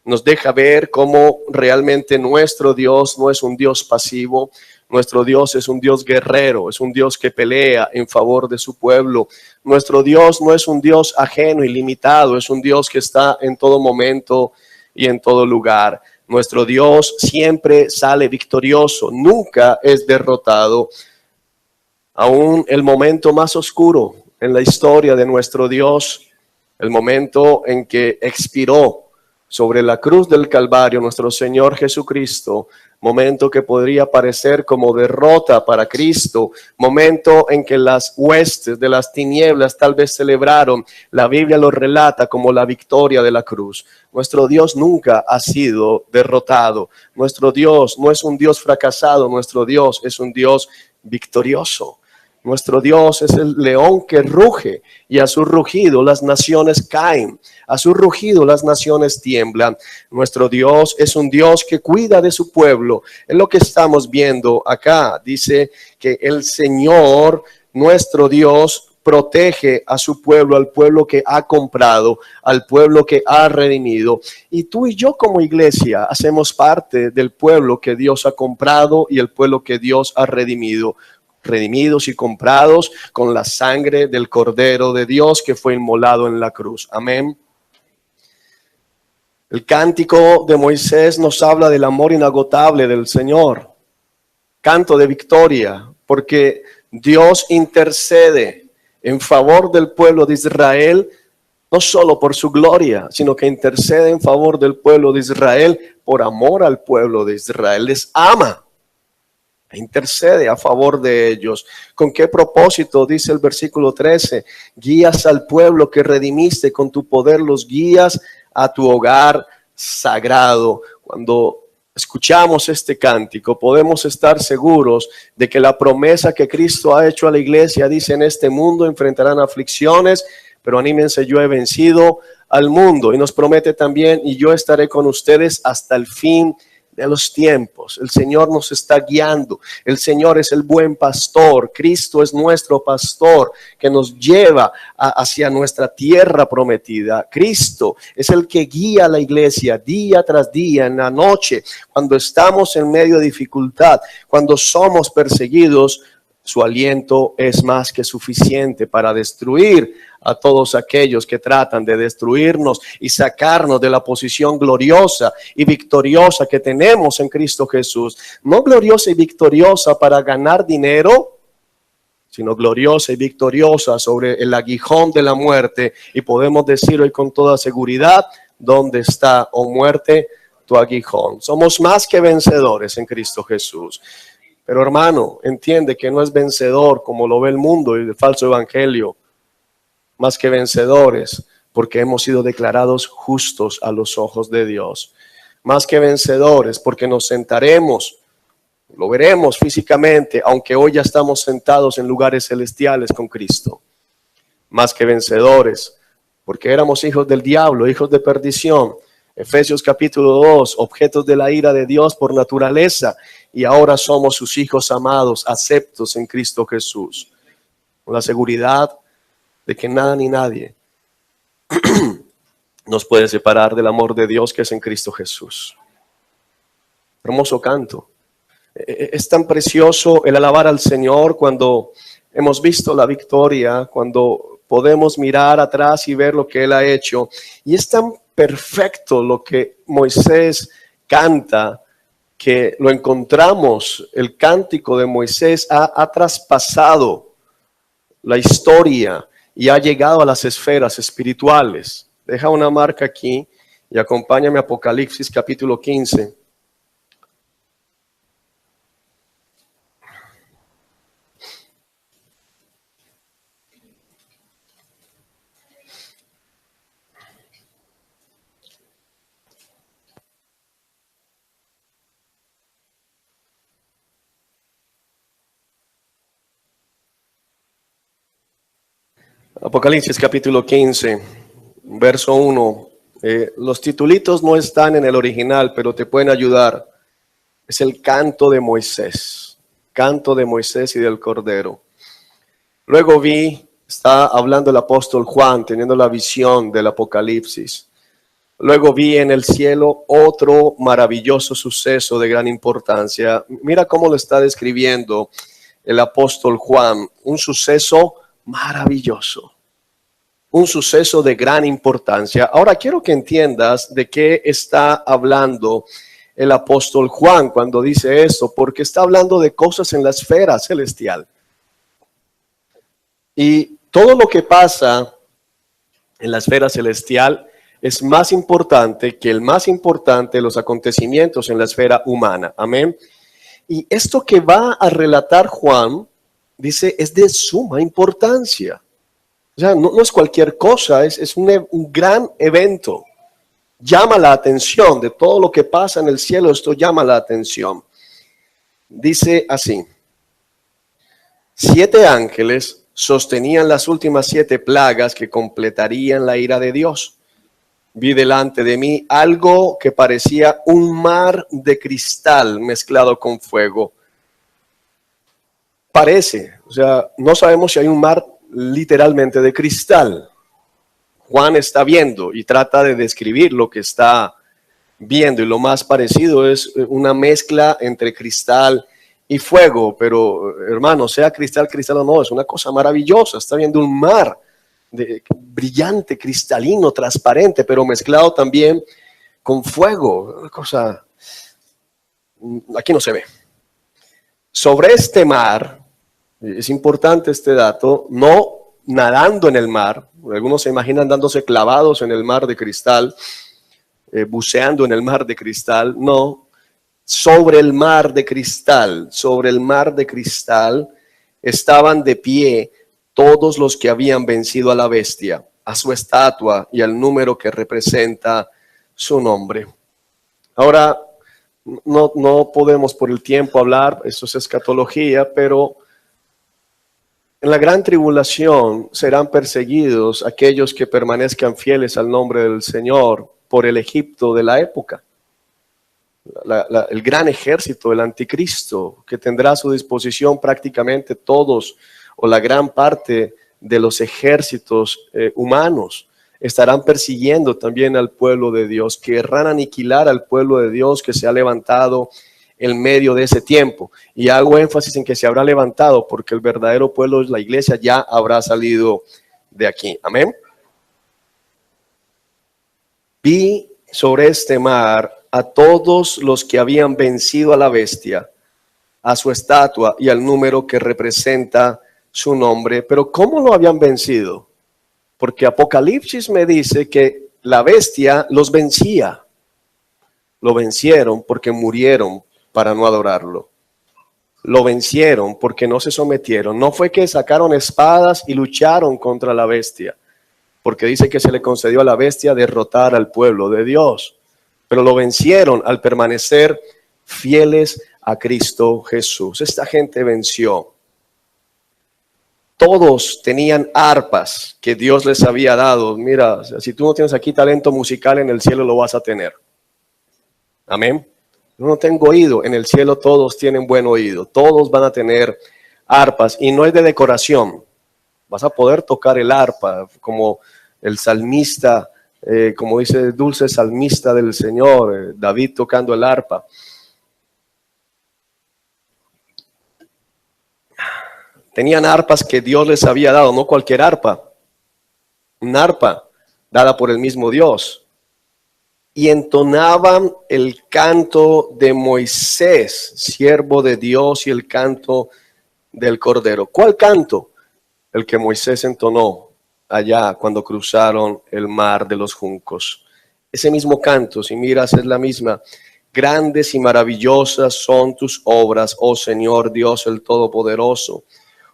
Nos deja ver cómo realmente nuestro Dios no es un Dios pasivo. Nuestro Dios es un Dios guerrero, es un Dios que pelea en favor de su pueblo. Nuestro Dios no es un Dios ajeno y limitado, es un Dios que está en todo momento y en todo lugar. Nuestro Dios siempre sale victorioso, nunca es derrotado. Aún el momento más oscuro en la historia de nuestro Dios, el momento en que expiró sobre la cruz del Calvario nuestro Señor Jesucristo, momento que podría parecer como derrota para Cristo, momento en que las huestes de las tinieblas tal vez celebraron, la Biblia lo relata como la victoria de la cruz. Nuestro Dios nunca ha sido derrotado. Nuestro Dios no es un Dios fracasado, nuestro Dios es un Dios victorioso. Nuestro Dios es el león que ruge y a su rugido las naciones caen, a su rugido las naciones tiemblan. Nuestro Dios es un Dios que cuida de su pueblo. Es lo que estamos viendo acá. Dice que el Señor, nuestro Dios, protege a su pueblo, al pueblo que ha comprado, al pueblo que ha redimido. Y tú y yo como iglesia hacemos parte del pueblo que Dios ha comprado y el pueblo que Dios ha redimidos y comprados con la sangre del Cordero de Dios que fue inmolado en la cruz. Amén. El cántico de Moisés nos habla del amor inagotable del Señor. Canto de victoria, porque Dios intercede en favor del pueblo de Israel, no solo por su gloria, sino que intercede en favor del pueblo de Israel por amor al pueblo de Israel. Les ama. Intercede a favor de ellos. ¿Con qué propósito? Dice el versículo 13, guías al pueblo que redimiste, con tu poder los guías a tu hogar sagrado. Cuando escuchamos este cántico, podemos estar seguros de que la promesa que Cristo ha hecho a la iglesia dice: en este mundo enfrentarán aflicciones, pero anímense, yo he vencido al mundo. Y nos promete también: y yo estaré con ustedes hasta el fin de los tiempos. El Señor nos está guiando. El Señor es el buen pastor. Cristo es nuestro pastor que nos lleva hacia nuestra tierra prometida. Cristo es el que guía a la iglesia día tras día, en la noche, cuando estamos en medio de dificultad, cuando somos perseguidos. Su aliento es más que suficiente para destruir a todos aquellos que tratan de destruirnos y sacarnos de la posición gloriosa y victoriosa que tenemos en Cristo Jesús. No gloriosa y victoriosa para ganar dinero, sino gloriosa y victoriosa sobre el aguijón de la muerte. Y podemos decir hoy con toda seguridad: ¿dónde está, oh muerte, tu aguijón? Somos más que vencedores en Cristo Jesús. Pero hermano, entiende que no es vencedor como lo ve el mundo y el falso evangelio. Más que vencedores, porque hemos sido declarados justos a los ojos de Dios. Más que vencedores, porque nos sentaremos, lo veremos físicamente, aunque hoy ya estamos sentados en lugares celestiales con Cristo. Más que vencedores, porque éramos hijos del diablo, hijos de perdición. Efesios capítulo 2, objetos de la ira de Dios por naturaleza, y ahora somos sus hijos amados, aceptos en Cristo Jesús, con la seguridad de que nada ni nadie nos puede separar del amor de Dios que es en Cristo Jesús. Hermoso canto. Es tan precioso el alabar al Señor cuando hemos visto la victoria, cuando podemos mirar atrás y ver lo que Él ha hecho. Y es tan perfecto lo que Moisés canta, que lo encontramos, el cántico de Moisés ha traspasado la historia y ha llegado a las esferas espirituales. Deja una marca aquí y acompáñame a Apocalipsis capítulo 15. Apocalipsis capítulo 15, verso 1. Los titulitos no están en el original, pero te pueden ayudar. Es el canto de Moisés y del Cordero. Luego vi Está hablando el apóstol Juan, teniendo la visión del Apocalipsis. Luego vi en el cielo otro maravilloso suceso de gran importancia. Mira cómo lo está describiendo el apóstol Juan. Un suceso maravilloso. Un suceso de gran importancia. Ahora quiero que entiendas de qué está hablando el apóstol Juan cuando dice esto, porque está hablando de cosas en la esfera celestial. Y todo lo que pasa en la esfera celestial es más importante que el más importante de los acontecimientos en la esfera humana. Amén. Y esto que va a relatar Juan, dice, es de suma importancia. O sea, no es cualquier cosa, es un gran evento. Llama la atención de todo lo que pasa en el cielo, esto llama la atención. Dice así: 7 ángeles sostenían las últimas 7 plagas que completarían la ira de Dios. Vi delante de mí algo que parecía un mar de cristal mezclado con fuego. Parece, o sea, no sabemos si hay un mar literalmente de cristal. Juan está viendo y trata de describir lo que está viendo, y lo más parecido es una mezcla entre cristal y fuego, pero hermano, sea cristal o no, es una cosa maravillosa. Está viendo un mar brillante, cristalino, transparente, pero mezclado también con fuego. Una cosa, aquí no se ve. Sobre este mar, es importante este dato, no nadando en el mar. Algunos se imaginan dándose clavados en el mar de cristal, buceando en el mar de cristal. No, sobre el mar de cristal, estaban de pie todos los que habían vencido a la bestia, a su estatua y al número que representa su nombre. Ahora, no podemos por el tiempo hablar, eso es escatología, pero en la gran tribulación serán perseguidos aquellos que permanezcan fieles al nombre del Señor por el Egipto de la época. El gran ejército del anticristo, que tendrá a su disposición prácticamente todos o la gran parte de los ejércitos humanos, estarán persiguiendo también al pueblo de Dios, querrán aniquilar al pueblo de Dios que se ha levantado en medio de ese tiempo. Y hago énfasis en que se habrá levantado, porque el verdadero pueblo, la iglesia, ya habrá salido de aquí. Amén. Vi sobre este mar a todos los que habían vencido a la bestia, a su estatua y al número que representa su nombre. Pero ¿cómo lo habían vencido? Porque Apocalipsis me dice que la bestia los vencía. Lo vencieron porque murieron para no adorarlo. Lo vencieron porque no se sometieron. No fue que sacaron espadas y lucharon contra la bestia, porque dice que se le concedió a la bestia derrotar al pueblo de Dios. Pero lo vencieron al permanecer fieles a Cristo Jesús. Esta gente venció. Todos tenían arpas que Dios les había dado. Mira, si tú no tienes aquí talento musical, en el cielo lo vas a tener. Amén. Yo no tengo oído, en el cielo todos tienen buen oído. Todos van a tener arpas, y no es de decoración. Vas a poder tocar el arpa como el salmista, como dice el dulce salmista del Señor, David tocando el arpa. Tenían arpas que Dios les había dado, no cualquier arpa, un arpa dada por el mismo Dios. Y entonaban el canto de Moisés, siervo de Dios, y el canto del Cordero. ¿Cuál canto? El que Moisés entonó allá cuando cruzaron el mar de los juncos. Ese mismo canto, si miras, es la misma. Grandes y maravillosas son tus obras, oh Señor Dios el Todopoderoso.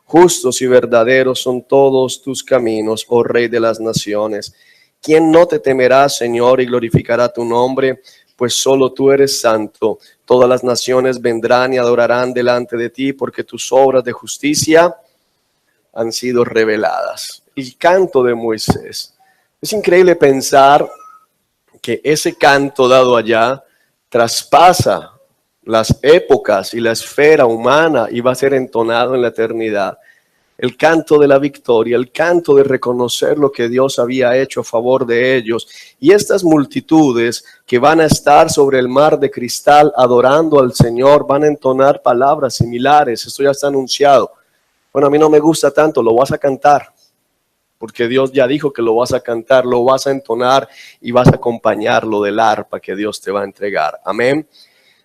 Justos y verdaderos son todos tus caminos, oh Rey de las naciones. ¿Quién no te temerá, Señor, y glorificará tu nombre? Pues solo tú eres santo. Todas las naciones vendrán y adorarán delante de ti, porque tus obras de justicia han sido reveladas. El canto de Moisés. Es increíble pensar que ese canto dado allá traspasa las épocas y la esfera humana y va a ser entonado en la eternidad. el canto de la victoria, el canto de reconocer lo que Dios había hecho a favor de ellos. Y estas multitudes que van a estar sobre el mar de cristal adorando al Señor van a entonar palabras similares. Esto ya está anunciado. Bueno, a mí no me gusta tanto, lo vas a cantar, porque Dios ya dijo que lo vas a cantar, lo vas a entonar y vas a acompañarlo del arpa que Dios te va a entregar. Amén.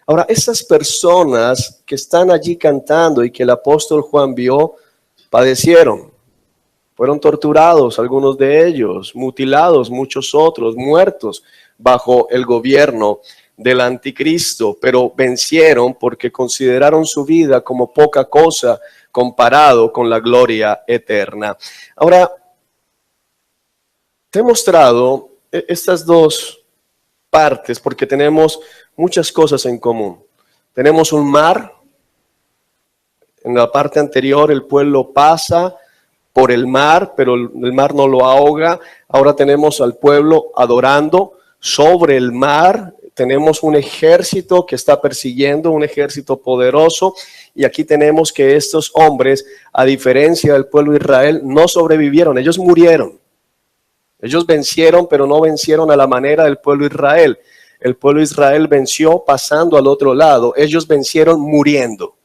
Ahora, estas personas que están allí cantando y que el apóstol Juan vio, padecieron, fueron torturados, algunos de ellos, mutilados, muchos otros, muertos bajo el gobierno del anticristo, pero vencieron porque consideraron su vida como poca cosa comparado con la gloria eterna. Ahora, te he mostrado estas dos partes porque tenemos muchas cosas en común. Tenemos un mar. En la parte anterior el pueblo pasa por el mar, pero el mar no lo ahoga. Ahora tenemos al pueblo adorando sobre el mar. Tenemos un ejército que está persiguiendo, un ejército poderoso. Y aquí tenemos que estos hombres, a diferencia del pueblo de Israel, no sobrevivieron. Ellos murieron. Ellos vencieron, pero no vencieron a la manera del pueblo de Israel. El pueblo de Israel venció pasando al otro lado. Ellos vencieron muriendo.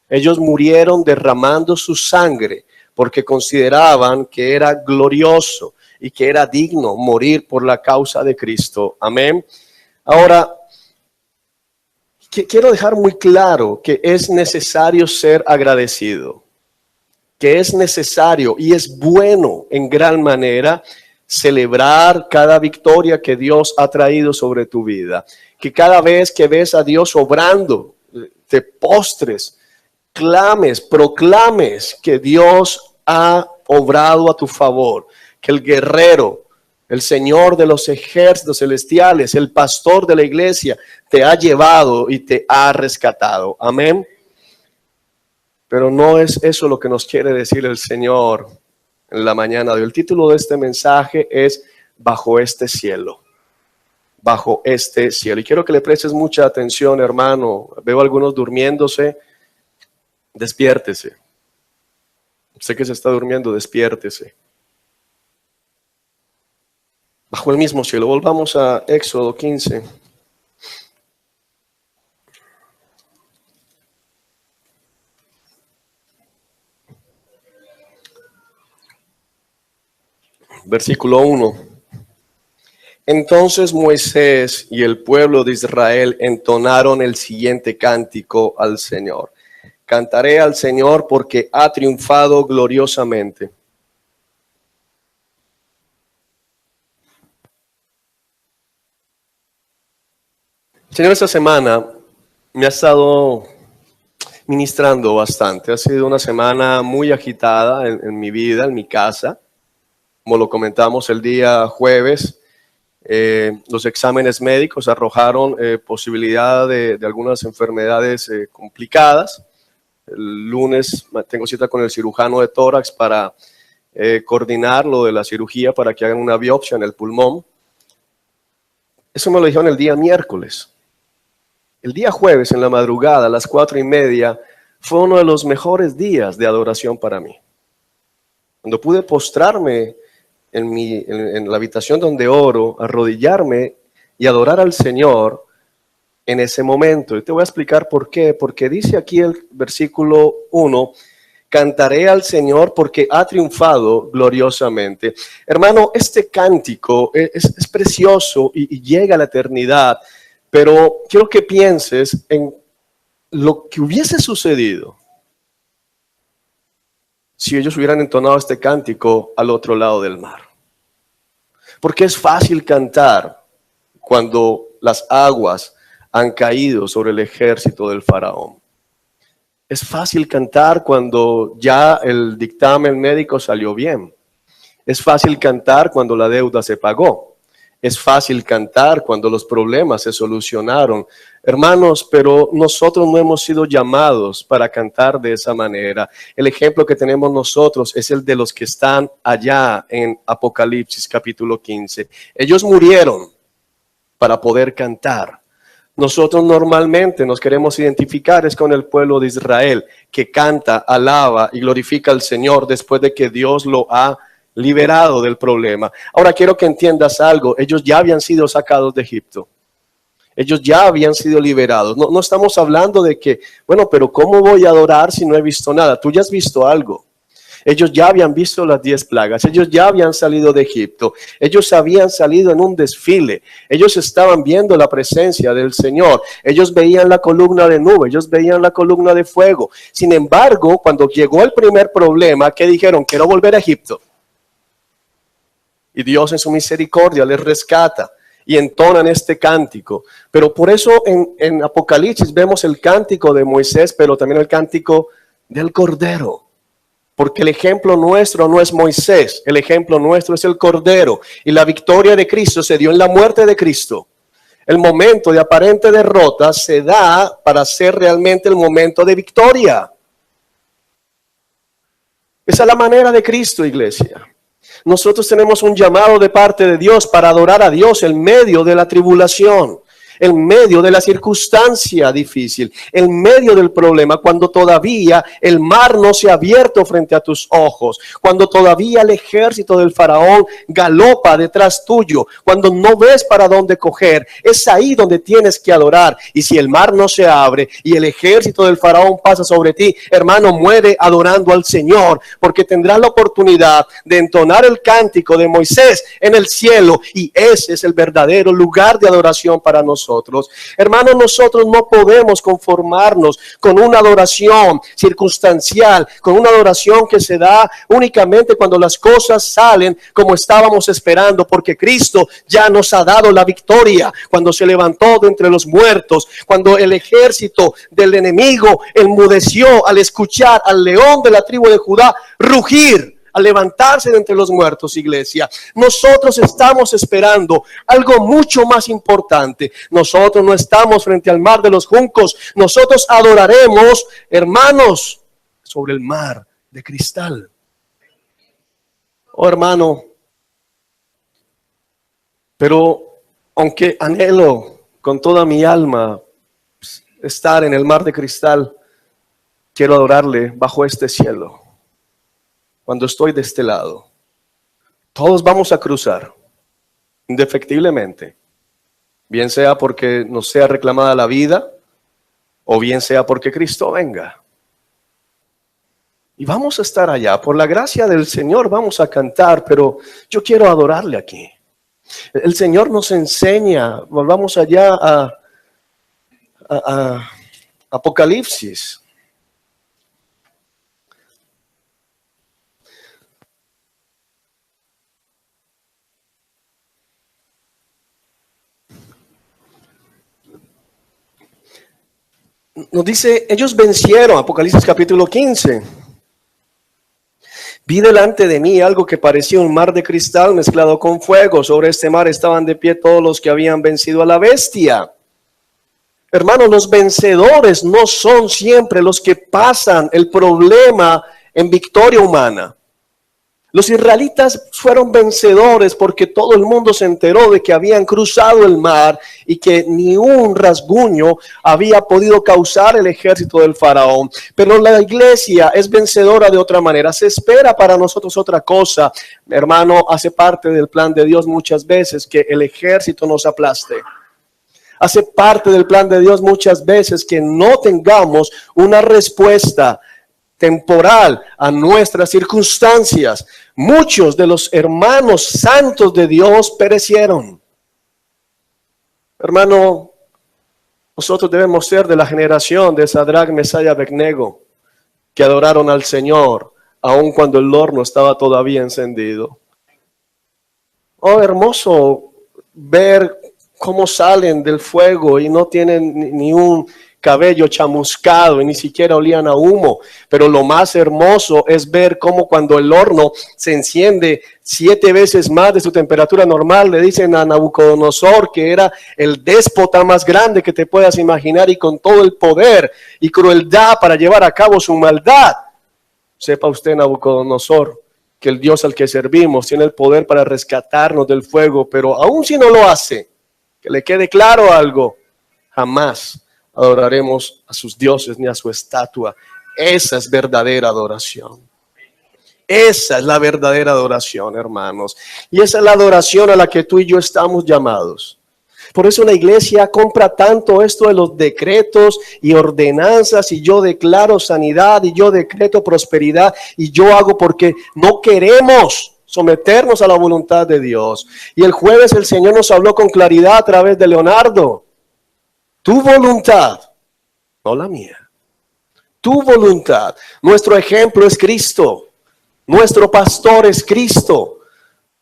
Ellos murieron derramando su sangre porque consideraban que era glorioso y que era digno morir por la causa de Cristo. Amén. Ahora, quiero dejar muy claro que es necesario ser agradecido, que es necesario y es bueno en gran manera celebrar cada victoria que Dios ha traído sobre tu vida, que cada vez que ves a Dios obrando, te postres, clames, proclames que Dios ha obrado a tu favor, que el guerrero, el Señor de los ejércitos celestiales, el pastor de la iglesia, te ha llevado y te ha rescatado. Amén. Pero no es eso lo que nos quiere decir el Señor en la mañana de hoy. El título de este mensaje es Bajo este cielo. Bajo este cielo. Y quiero que le prestes mucha atención, hermano. Veo a algunos durmiéndose. Despiértese. Sé que se está durmiendo, despiértese. Bajo el mismo cielo. Volvamos a Éxodo 15. Versículo 1. Entonces Moisés y el pueblo de Israel entonaron el siguiente cántico al Señor. Cantaré al Señor porque ha triunfado gloriosamente. Señor, esta semana me ha estado ministrando bastante. Ha sido una semana muy agitada en mi vida, en mi casa. Como lo comentamos el día jueves, los exámenes médicos arrojaron posibilidad de algunas enfermedades complicadas. El lunes tengo cita con el cirujano de tórax para coordinar lo de la cirugía para que hagan una biopsia en el pulmón. Eso me lo dijeron el día miércoles. El día jueves en la madrugada a las 4:30 fue uno de los mejores días de adoración para mí. Cuando pude postrarme en la habitación donde oro, arrodillarme y adorar al Señor en ese momento. Y te voy a explicar por qué. Porque dice aquí el versículo 1, cantaré al Señor porque ha triunfado gloriosamente. Hermano, este cántico es precioso y llega a la eternidad, pero quiero que pienses en lo que hubiese sucedido si ellos hubieran entonado este cántico al otro lado del mar. Porque es fácil cantar cuando las aguas han caído sobre el ejército del faraón. Es fácil cantar cuando ya el dictamen médico salió bien. Es fácil cantar cuando la deuda se pagó. Es fácil cantar cuando los problemas se solucionaron. Hermanos, pero nosotros no hemos sido llamados para cantar de esa manera. El ejemplo que tenemos nosotros es el de los que están allá en Apocalipsis capítulo 15. Ellos murieron para poder cantar, Nosotros normalmente nos queremos identificar es con el pueblo de Israel, que canta, alaba y glorifica al Señor después de que Dios lo ha liberado del problema. Ahora quiero que entiendas algo, ellos ya habían sido sacados de Egipto. Ellos ya habían sido liberados. No estamos hablando de que, bueno, pero ¿cómo voy a adorar si no he visto nada? Tú ya has visto algo. Ellos ya habían visto las 10 plagas, ellos ya habían salido de Egipto, ellos habían salido en un desfile, ellos estaban viendo la presencia del Señor, ellos veían la columna de nube, ellos veían la columna de fuego. Sin embargo, cuando llegó el primer problema, ¿qué dijeron? Quiero volver a Egipto. Y Dios en su misericordia les rescata y entonan este cántico. Pero por eso en Apocalipsis vemos el cántico de Moisés, pero también el cántico del Cordero. Porque el ejemplo nuestro no es Moisés, el ejemplo nuestro es el Cordero. Y la victoria de Cristo se dio en la muerte de Cristo. El momento de aparente derrota se da para ser realmente el momento de victoria. Esa es la manera de Cristo, iglesia. Nosotros tenemos un llamado de parte de Dios para adorar a Dios en medio de la tribulación, en medio de la circunstancia difícil, en medio del problema, cuando todavía el mar no se ha abierto frente a tus ojos, cuando todavía el ejército del faraón galopa detrás tuyo, cuando no ves para dónde coger. Es ahí donde tienes que adorar. Y si el mar no se abre y el ejército del faraón pasa sobre ti, hermano, muere adorando al Señor, porque tendrás la oportunidad de entonar el cántico de Moisés en el cielo, y ese es el verdadero lugar de adoración para nosotros. Hermanos, nosotros no podemos conformarnos con una adoración circunstancial, con una adoración que se da únicamente cuando las cosas salen como estábamos esperando, porque Cristo ya nos ha dado la victoria cuando se levantó de entre los muertos, cuando el ejército del enemigo enmudeció al escuchar al león de la tribu de Judá rugir, a levantarse de entre los muertos, iglesia. Nosotros estamos esperando algo mucho más importante. Nosotros no estamos frente al mar de los juncos. Nosotros adoraremos, hermanos, sobre el mar de cristal. Oh, hermano, pero aunque anhelo con toda mi alma estar en el mar de cristal, quiero adorarle bajo este cielo. Cuando estoy de este lado, todos vamos a cruzar, indefectiblemente, bien sea porque nos sea reclamada la vida, o bien sea porque Cristo venga. Y vamos a estar allá, por la gracia del Señor vamos a cantar, pero yo quiero adorarle aquí. El Señor nos enseña, volvamos allá a Apocalipsis. Nos dice, ellos vencieron, Apocalipsis capítulo 15. Vi delante de mí algo que parecía un mar de cristal mezclado con fuego. Sobre este mar estaban de pie todos los que habían vencido a la bestia. Hermanos, los vencedores no son siempre los que pasan el problema en victoria humana. Los israelitas fueron vencedores porque todo el mundo se enteró de que habían cruzado el mar y que ni un rasguño había podido causar el ejército del faraón. Pero la iglesia es vencedora de otra manera. Se espera para nosotros otra cosa. Hermano, hace parte del plan de Dios muchas veces que el ejército nos aplaste. Hace parte del plan de Dios muchas veces que no tengamos una respuesta temporal a nuestras circunstancias. Muchos de los hermanos santos de Dios perecieron. Hermano, nosotros debemos ser de la generación de Sadrach, Mesach y Abednego, que adoraron al Señor aun cuando el horno estaba todavía encendido. Oh, hermoso ver cómo salen del fuego y no tienen ni un cabello chamuscado y ni siquiera olían a humo. Pero lo más hermoso es ver cómo cuando el horno se enciende 7 veces más de su temperatura normal, le dicen a Nabucodonosor que era el déspota más grande que te puedas imaginar y con todo el poder y crueldad para llevar a cabo su maldad. Sepa usted, Nabucodonosor, que el Dios al que servimos tiene el poder para rescatarnos del fuego, pero aun si no lo hace, que le quede claro algo. Jamás adoraremos a sus dioses ni a su estatua. Esa es verdadera adoración. Esa es la verdadera adoración, hermanos. Y esa es la adoración a la que tú y yo estamos llamados. Por eso la iglesia compra tanto esto de los decretos y ordenanzas, y yo declaro sanidad, y yo decreto prosperidad, y yo hago, porque no queremos someternos a la voluntad de Dios. Y el jueves el Señor nos habló con claridad a través de Leonardo. Tu voluntad, no la mía. Tu voluntad. Nuestro ejemplo es Cristo. Nuestro pastor es Cristo.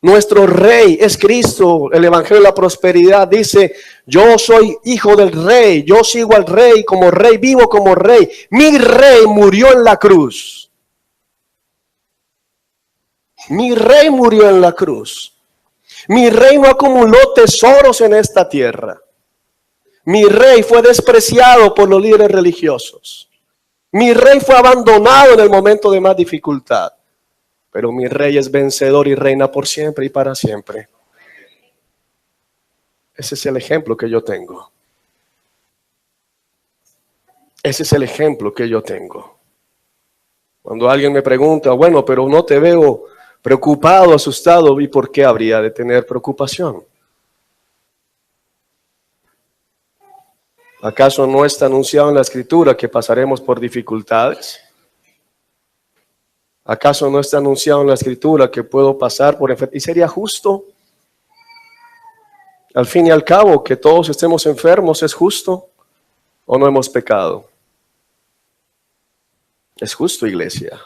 Nuestro rey es Cristo. El evangelio de la prosperidad dice: yo soy hijo del rey, yo sigo al rey como rey, vivo como rey. Mi rey murió en la cruz. Mi rey murió en la cruz. Mi rey no acumuló tesoros en esta tierra. Mi rey fue despreciado por los líderes religiosos. Mi rey fue abandonado en el momento de más dificultad. Pero mi rey es vencedor y reina por siempre y para siempre. Ese es el ejemplo que yo tengo. Ese es el ejemplo que yo tengo. Cuando alguien me pregunta: bueno, pero no te veo preocupado, asustado, ¿y por qué habría de tener preocupación? ¿Acaso no está anunciado en la Escritura que pasaremos por dificultades? ¿Acaso no está anunciado en la Escritura que puedo pasar por enfermedad? ¿Y sería justo? Al fin y al cabo, que todos estemos enfermos, ¿es justo o no hemos pecado? Es justo, iglesia.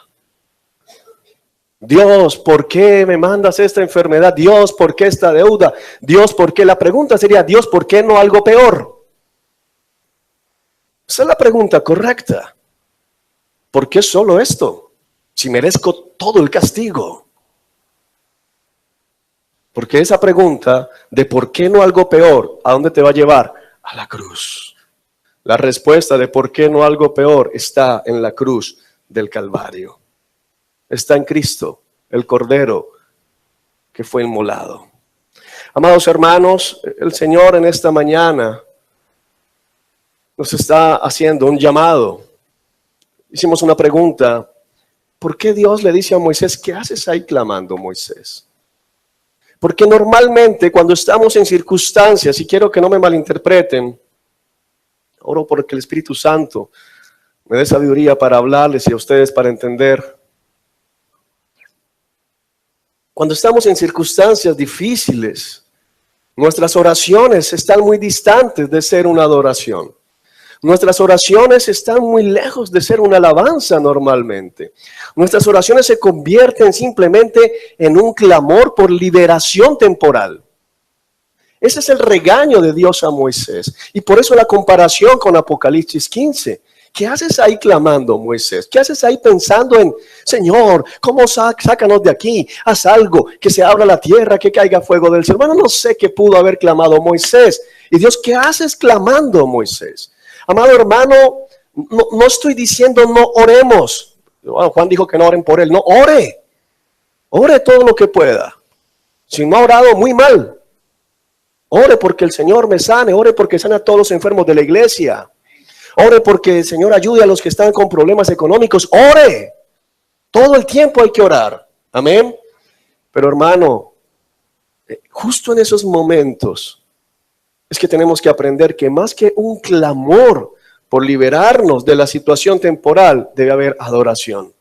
Dios, ¿por qué me mandas esta enfermedad? Dios, ¿por qué esta deuda? Dios, ¿por qué? La pregunta sería: Dios, ¿por qué no algo peor? Esa es la pregunta correcta. ¿Por qué solo esto? Si merezco todo el castigo. Porque esa pregunta de ¿por qué no algo peor? ¿A dónde te va a llevar? A la cruz. La respuesta de ¿por qué no algo peor? Está en la cruz del Calvario. Está en Cristo, el Cordero que fue inmolado. Amados hermanos, el Señor en esta mañana nos está haciendo un llamado. Hicimos una pregunta: ¿por qué Dios le dice a Moisés: ¿qué haces ahí clamando, Moisés? Porque normalmente cuando estamos en circunstancias, y quiero que no me malinterpreten, oro porque el Espíritu Santo me dé sabiduría para hablarles y a ustedes para entender. Cuando estamos en circunstancias difíciles, nuestras oraciones están muy distantes de ser una adoración. Nuestras oraciones están muy lejos de ser una alabanza normalmente. Nuestras oraciones se convierten simplemente en un clamor por liberación temporal. Ese es el regaño de Dios a Moisés. Y por eso la comparación con Apocalipsis 15. ¿Qué haces ahí clamando, Moisés? ¿Qué haces ahí pensando en: Señor, ¿cómo sácanos de aquí? Haz algo, que se abra la tierra, que caiga fuego del cielo. Bueno, no sé qué pudo haber clamado Moisés. Y Dios: ¿qué haces clamando, Moisés? Amado hermano, no estoy diciendo no oremos. Bueno, Juan dijo que no oren por él. No, ore. Ore todo lo que pueda. Si no ha orado, muy mal. Ore porque el Señor me sane. Ore porque sane a todos los enfermos de la iglesia. Ore porque el Señor ayude a los que están con problemas económicos. Ore. Todo el tiempo hay que orar. Amén. Pero hermano, justo en esos momentos es que tenemos que aprender que más que un clamor por liberarnos de la situación temporal, debe haber adoración.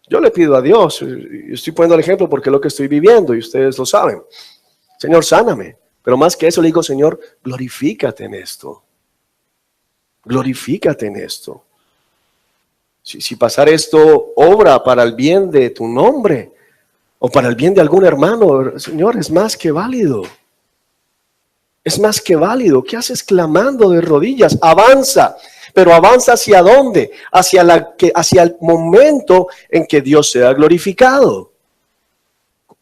Yo le pido a Dios, y estoy poniendo el ejemplo porque es lo que estoy viviendo y ustedes lo saben: Señor, sáname. Pero más que eso le digo: Señor, glorifícate en esto. Glorifícate en esto. Si pasar esto obra para el bien de tu nombre o para el bien de algún hermano, Señor, es más que válido. Es más que válido. ¿Qué haces clamando de rodillas? Avanza. Pero avanza ¿hacia dónde? Hacia el momento en que Dios sea glorificado.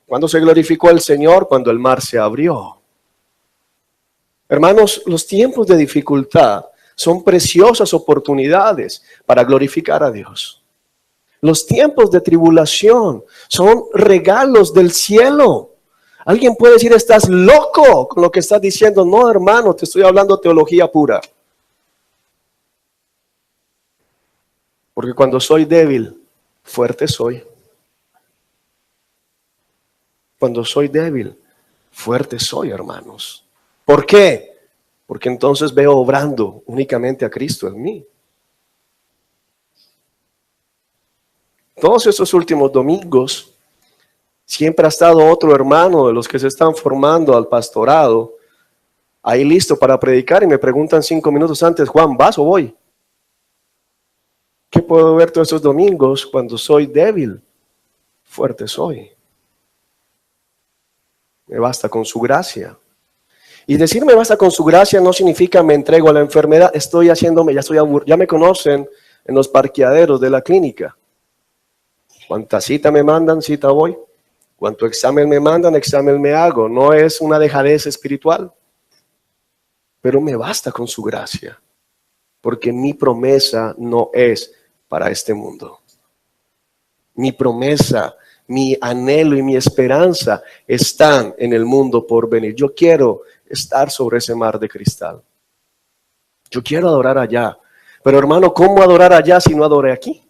¿Cuándo se glorificó el Señor? Cuando el mar se abrió. Hermanos, los tiempos de dificultad son preciosas oportunidades para glorificar a Dios. Los tiempos de tribulación son regalos del cielo. Alguien puede decir, estás loco con lo que estás diciendo. No, hermano, te estoy hablando teología pura. Porque cuando soy débil, fuerte soy. Cuando soy débil, fuerte soy, hermanos. ¿Por qué? Porque entonces veo obrando únicamente a Cristo en mí. Todos estos últimos domingos, siempre ha estado otro hermano de los que se están formando al pastorado, ahí listo para predicar, y me preguntan 5 minutos antes, Juan, ¿vas o voy? ¿Qué puedo ver todos estos domingos? Cuando soy débil, fuerte soy. Me basta con su gracia. Y decir me basta con su gracia no significa me entrego a la enfermedad. Estoy haciéndome, ya me conocen en los parqueaderos de la clínica. Cuánta cita me mandan, cita voy. Cuánto examen me mandan, examen me hago. No es una dejadez espiritual. Pero me basta con su gracia. Porque mi promesa no es para este mundo. Mi promesa, mi anhelo y mi esperanza están en el mundo por venir. Yo quiero estar sobre ese mar de cristal. Yo quiero adorar allá. Pero hermano, ¿cómo adorar allá si no adoré aquí?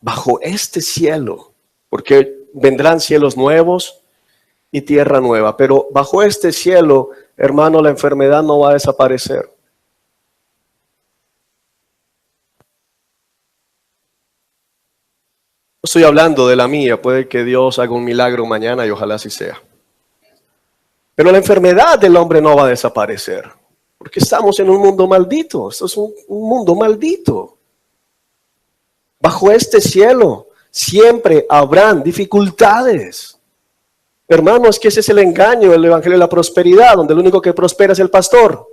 Bajo este cielo, porque vendrán cielos nuevos y tierra nueva, pero bajo este cielo, hermano, la enfermedad no va a desaparecer. No estoy hablando de la mía, puede que Dios haga un milagro mañana y ojalá así sea. Pero la enfermedad del hombre no va a desaparecer, porque estamos en un mundo maldito. Esto es un mundo maldito. Bajo este cielo siempre habrán dificultades. Hermanos, es que ese es el engaño del evangelio de la prosperidad, donde el único que prospera es el pastor.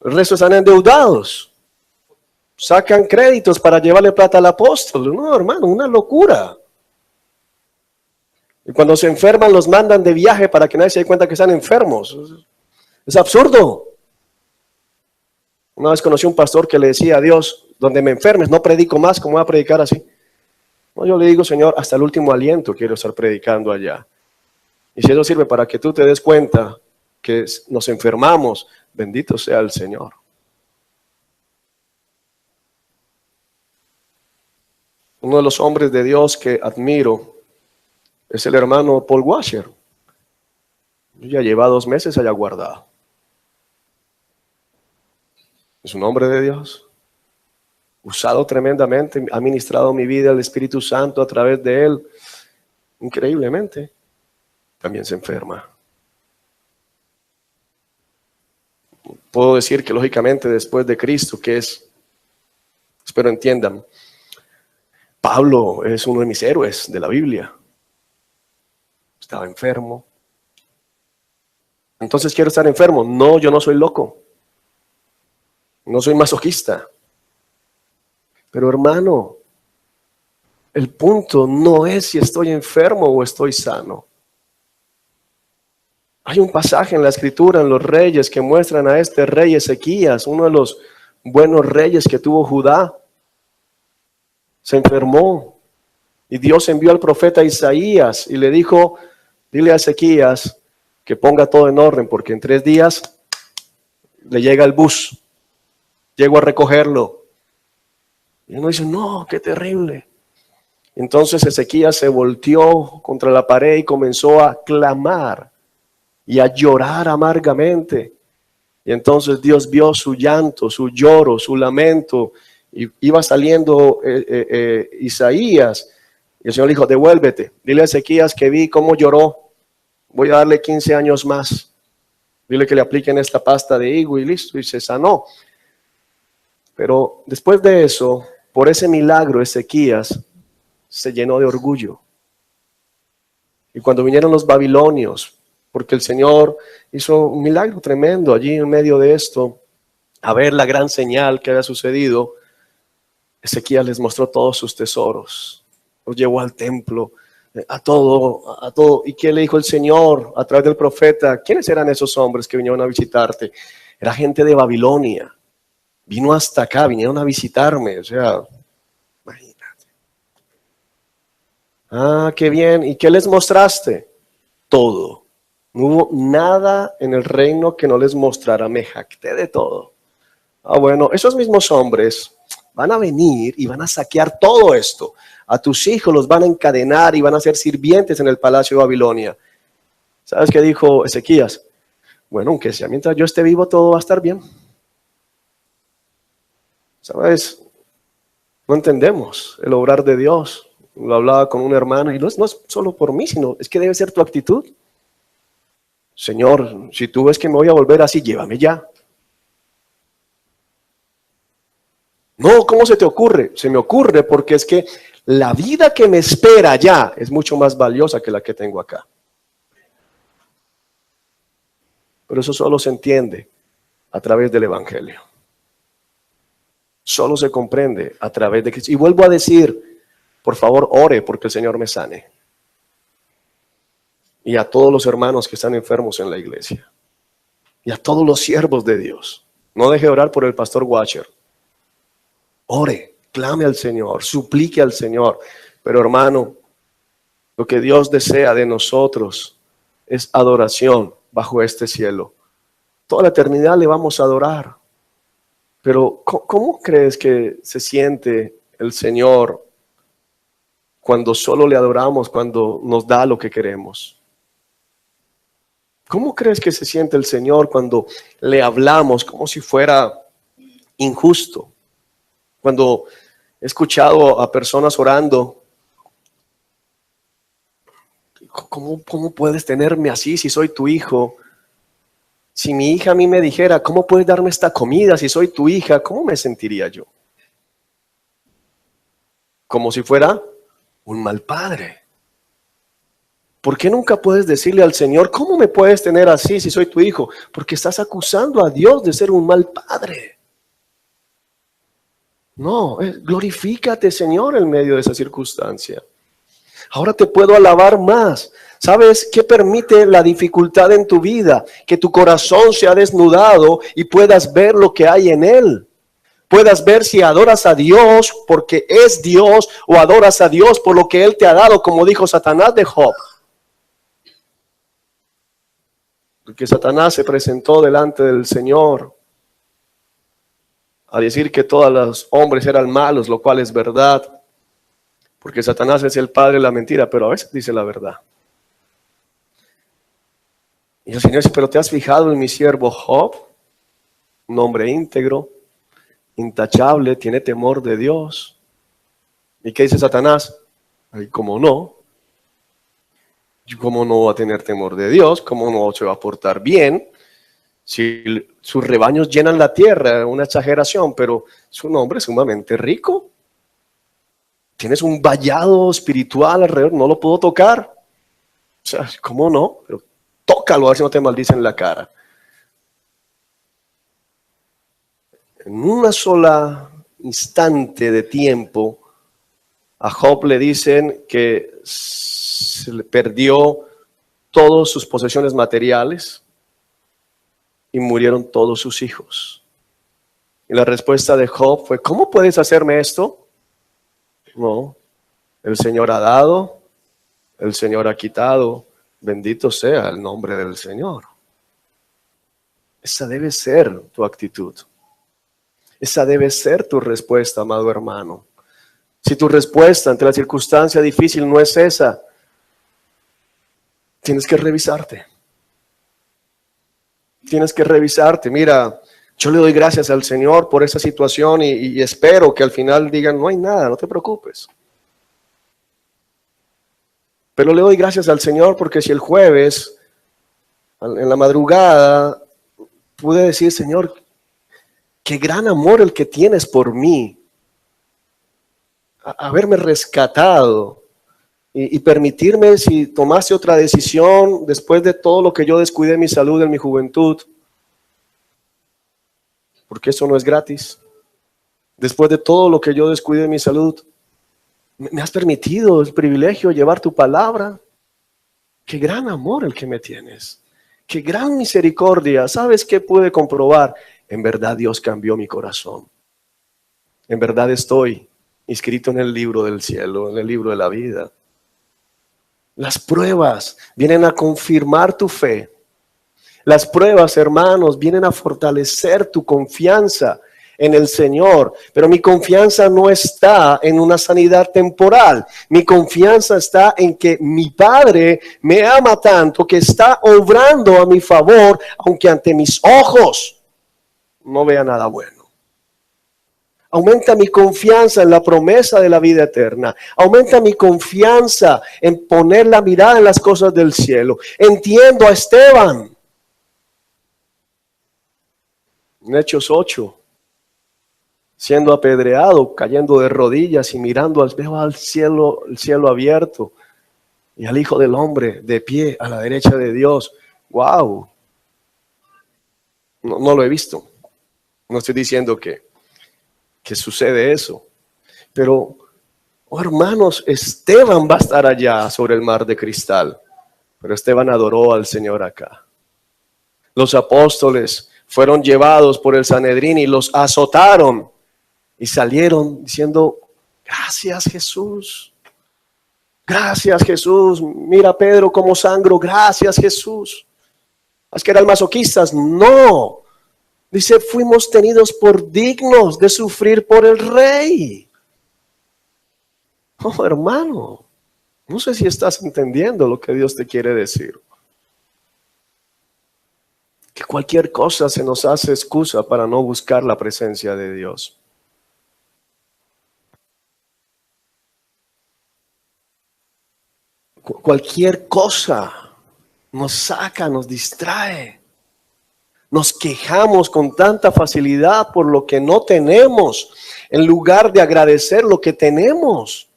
El resto están endeudados. Sacan créditos para llevarle plata al apóstol. No, hermano, una locura. Y cuando se enferman los mandan de viaje para que nadie se dé cuenta que están enfermos. Es absurdo. Una vez conocí a un pastor que le decía a Dios, donde me enfermes, no predico más, ¿cómo voy a predicar así? No, yo le digo, Señor, hasta el último aliento quiero estar predicando allá. Y si eso sirve para que tú te des cuenta que nos enfermamos, bendito sea el Señor. Uno de los hombres de Dios que admiro es el hermano Paul Washer. Ya lleva 2 meses allá guardado. Es un hombre de Dios. Usado tremendamente, ha ministrado mi vida el Espíritu Santo a través de él. Increíblemente. También se enferma. Puedo decir que lógicamente después de Cristo, que es, espero entiendan, Pablo es uno de mis héroes de la Biblia. Estaba enfermo. Entonces quiero estar enfermo. No, yo no soy loco. No soy masoquista. Pero hermano, el punto no es si estoy enfermo o estoy sano. Hay un pasaje en la Escritura, en los reyes, que muestran a este rey Ezequías, uno de los buenos reyes que tuvo Judá. Se enfermó y Dios envió al profeta Isaías y le dijo, dile a Ezequías que ponga todo en orden porque en 3 días le llega el bus, llego a recogerlo. Y uno dice, no, qué terrible. Entonces Ezequías se volteó contra la pared y comenzó a clamar y a llorar amargamente. Y entonces Dios vio su llanto, su lloro, su lamento. Y iba saliendo Isaías y el Señor le dijo, devuélvete, dile a Ezequías que vi cómo lloró, voy a darle 15 años más, dile que le apliquen esta pasta de higo y listo, y se sanó. Pero después de eso, por ese milagro Ezequías se llenó de orgullo. Y cuando vinieron los babilonios, porque el Señor hizo un milagro tremendo allí en medio de esto, a ver la gran señal que había sucedido, Ezequías les mostró todos sus tesoros, los llevó al templo, a todo. ¿Y qué le dijo el Señor a través del profeta? ¿Quiénes eran esos hombres que vinieron a visitarte? Era gente de Babilonia, vino hasta acá, vinieron a visitarme, o sea, imagínate. Ah, qué bien. ¿Y qué les mostraste? Todo. No hubo nada en el reino que no les mostrara. Me jacté de todo. Ah, bueno, esos mismos hombres van a venir y van a saquear todo esto. A tus hijos los van a encadenar y van a ser sirvientes en el palacio de Babilonia. ¿Sabes qué dijo Ezequías? Bueno, aunque sea mientras yo esté vivo, todo va a estar bien. ¿Sabes? No entendemos el obrar de Dios. Lo hablaba con una hermana y no es solo por mí, sino es que debe ser tu actitud. Señor, si tú ves que me voy a volver así, llévame ya. No, ¿cómo se te ocurre? Se me ocurre porque es que la vida que me espera allá es mucho más valiosa que la que tengo acá. Pero eso solo se entiende a través del Evangelio. Solo se comprende a través de Cristo. Y vuelvo a decir, por favor, ore porque el Señor me sane. Y a todos los hermanos que están enfermos en la iglesia. Y a todos los siervos de Dios. No deje de orar por el pastor Watcher. Ore, clame al Señor, suplique al Señor. Pero hermano, lo que Dios desea de nosotros es adoración bajo este cielo. Toda la eternidad le vamos a adorar. Pero ¿cómo crees que se siente el Señor cuando solo le adoramos, cuando nos da lo que queremos? ¿Cómo crees que se siente el Señor cuando le hablamos como si fuera injusto? Cuando he escuchado a personas orando, ¿cómo puedes tenerme así si soy tu hijo? Si mi hija a mí me dijera, ¿cómo puedes darme esta comida si soy tu hija? ¿Cómo me sentiría yo? Como si fuera un mal padre. ¿Por qué nunca puedes decirle al Señor, ¿cómo me puedes tener así si soy tu hijo? Porque estás acusando a Dios de ser un mal padre. No, glorifícate, Señor, en medio de esa circunstancia. Ahora te puedo alabar más. ¿Sabes qué permite la dificultad en tu vida? Que tu corazón se ha desnudado y puedas ver lo que hay en él. Puedas ver si adoras a Dios porque es Dios o adoras a Dios por lo que Él te ha dado, como dijo Satanás de Job. Porque Satanás se presentó delante del Señor a decir que todos los hombres eran malos, lo cual es verdad. Porque Satanás es el padre de la mentira, pero a veces dice la verdad. Y el Señor dice, pero ¿te has fijado en mi siervo Job? Un hombre íntegro, intachable, tiene temor de Dios. ¿Y qué dice Satanás? Ay, ¿cómo no? ¿Cómo no va a tener temor de Dios? ¿Cómo no se va a portar bien? Si sus rebaños llenan la tierra, una exageración, pero es un hombre sumamente rico. Tienes un vallado espiritual alrededor, no lo puedo tocar. O sea, ¿cómo no? Pero tócalo, a ver si no te maldicen en la cara. En una sola instante de tiempo, a Job le dicen que se le perdió todas sus posesiones materiales y murieron todos sus hijos. Y la respuesta de Job fue, ¿cómo puedes hacerme esto? No, el Señor ha dado, el Señor ha quitado, bendito sea el nombre del Señor. Esa debe ser tu actitud. Esa debe ser tu respuesta, amado hermano. Si tu respuesta ante la circunstancia difícil no es esa, tienes que revisarte. Tienes que revisarte. Mira, yo le doy gracias al Señor por esa situación y espero que al final digan, no hay nada, no te preocupes. Pero le doy gracias al Señor porque si el jueves, en la madrugada, pude decir, Señor, qué gran amor el que tienes por mí. Haberme rescatado y permitirme, si tomase otra decisión después de todo lo que yo descuidé mi salud en mi juventud, porque eso no es gratis, después de todo lo que yo descuidé mi salud, me has permitido el privilegio de llevar tu palabra. Qué gran amor el que me tienes, qué gran misericordia. ¿Sabes qué pude comprobar? En verdad Dios cambió mi corazón. En verdad estoy inscrito en el libro del cielo, en el libro de la vida. Las pruebas vienen a confirmar tu fe. Las pruebas, hermanos, vienen a fortalecer tu confianza en el Señor. Pero mi confianza no está en una sanidad temporal. Mi confianza está en que mi Padre me ama tanto que está obrando a mi favor, aunque ante mis ojos no vea nada bueno. Aumenta mi confianza en la promesa de la vida eterna. Aumenta mi confianza en poner la mirada en las cosas del cielo. Entiendo a Esteban. En Hechos 8, siendo apedreado, cayendo de rodillas y mirando veo al cielo, el cielo abierto y al Hijo del Hombre de pie a la derecha de Dios. ¡Wow! No lo he visto. No estoy diciendo que sucede eso. Pero, oh hermanos, Esteban va a estar allá sobre el mar de cristal. Pero Esteban adoró al Señor acá. Los apóstoles fueron llevados por el Sanedrín y los azotaron. Y salieron diciendo, gracias Jesús. Gracias Jesús. Mira Pedro cómo sangro. Gracias Jesús. ¿Es que eran masoquistas? No. Dice, fuimos tenidos por dignos de sufrir por el Rey. Oh, hermano, no sé si estás entendiendo lo que Dios te quiere decir. Que cualquier cosa se nos hace excusa para no buscar la presencia de Dios. Cualquier cosa nos saca, nos distrae. Nos quejamos con tanta facilidad por lo que no tenemos, en lugar de agradecer lo que tenemos.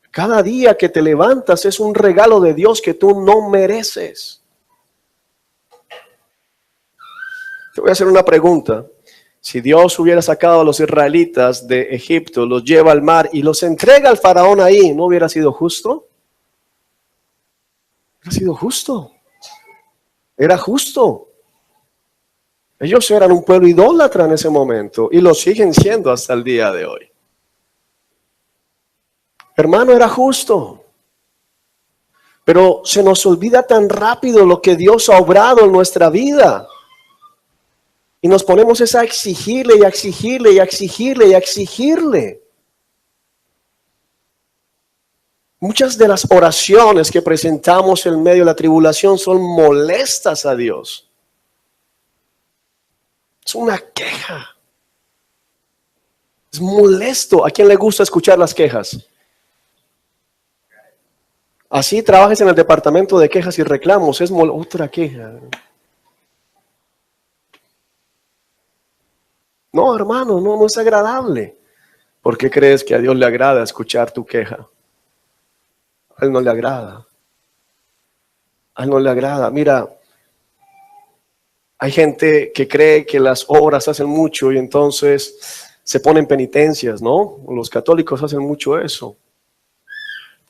Cada día que te levantas es un regalo de Dios que tú no mereces. Te voy a hacer una pregunta. Si Dios hubiera sacado a los israelitas de Egipto, los lleva al mar y los entrega al faraón ahí, ¿no hubiera sido justo? Hubiera sido justo. Era justo. Ellos eran un pueblo idólatra en ese momento y lo siguen siendo hasta el día de hoy. Hermano, era justo. Pero se nos olvida tan rápido lo que Dios ha obrado en nuestra vida. Y nos ponemos a exigirle y a exigirle y a exigirle y a exigirle. Muchas de las oraciones que presentamos en medio de la tribulación son molestas a Dios. Es una queja. Es molesto. ¿A quién le gusta escuchar las quejas? Así trabajes en el departamento de quejas y reclamos. Es otra queja. No, hermano, no es agradable. ¿Por qué crees que a Dios le agrada escuchar tu queja? A Él no le agrada. A Él no le agrada. Mira, hay gente que cree que las obras hacen mucho y entonces se ponen penitencias, ¿no? Los católicos hacen mucho eso.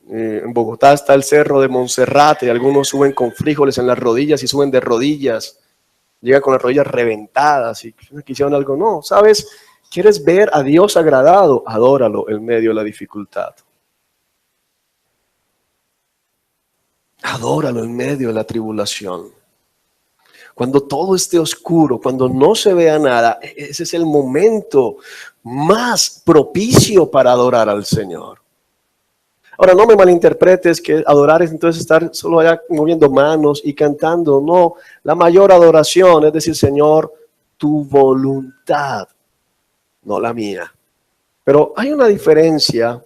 En Bogotá está el cerro de Monserrate y algunos suben con frijoles en las rodillas y suben de rodillas. Llegan con las rodillas reventadas y quisieron algo. No, ¿sabes? ¿Quieres ver a Dios agradado? Adóralo en medio de la dificultad. Adóralo en medio de la tribulación. Cuando todo esté oscuro, cuando no se vea nada, ese es el momento más propicio para adorar al Señor. Ahora, no me malinterpretes que adorar es entonces estar solo allá moviendo manos y cantando. No, la mayor adoración es decir, Señor, tu voluntad, no la mía. Pero hay una diferencia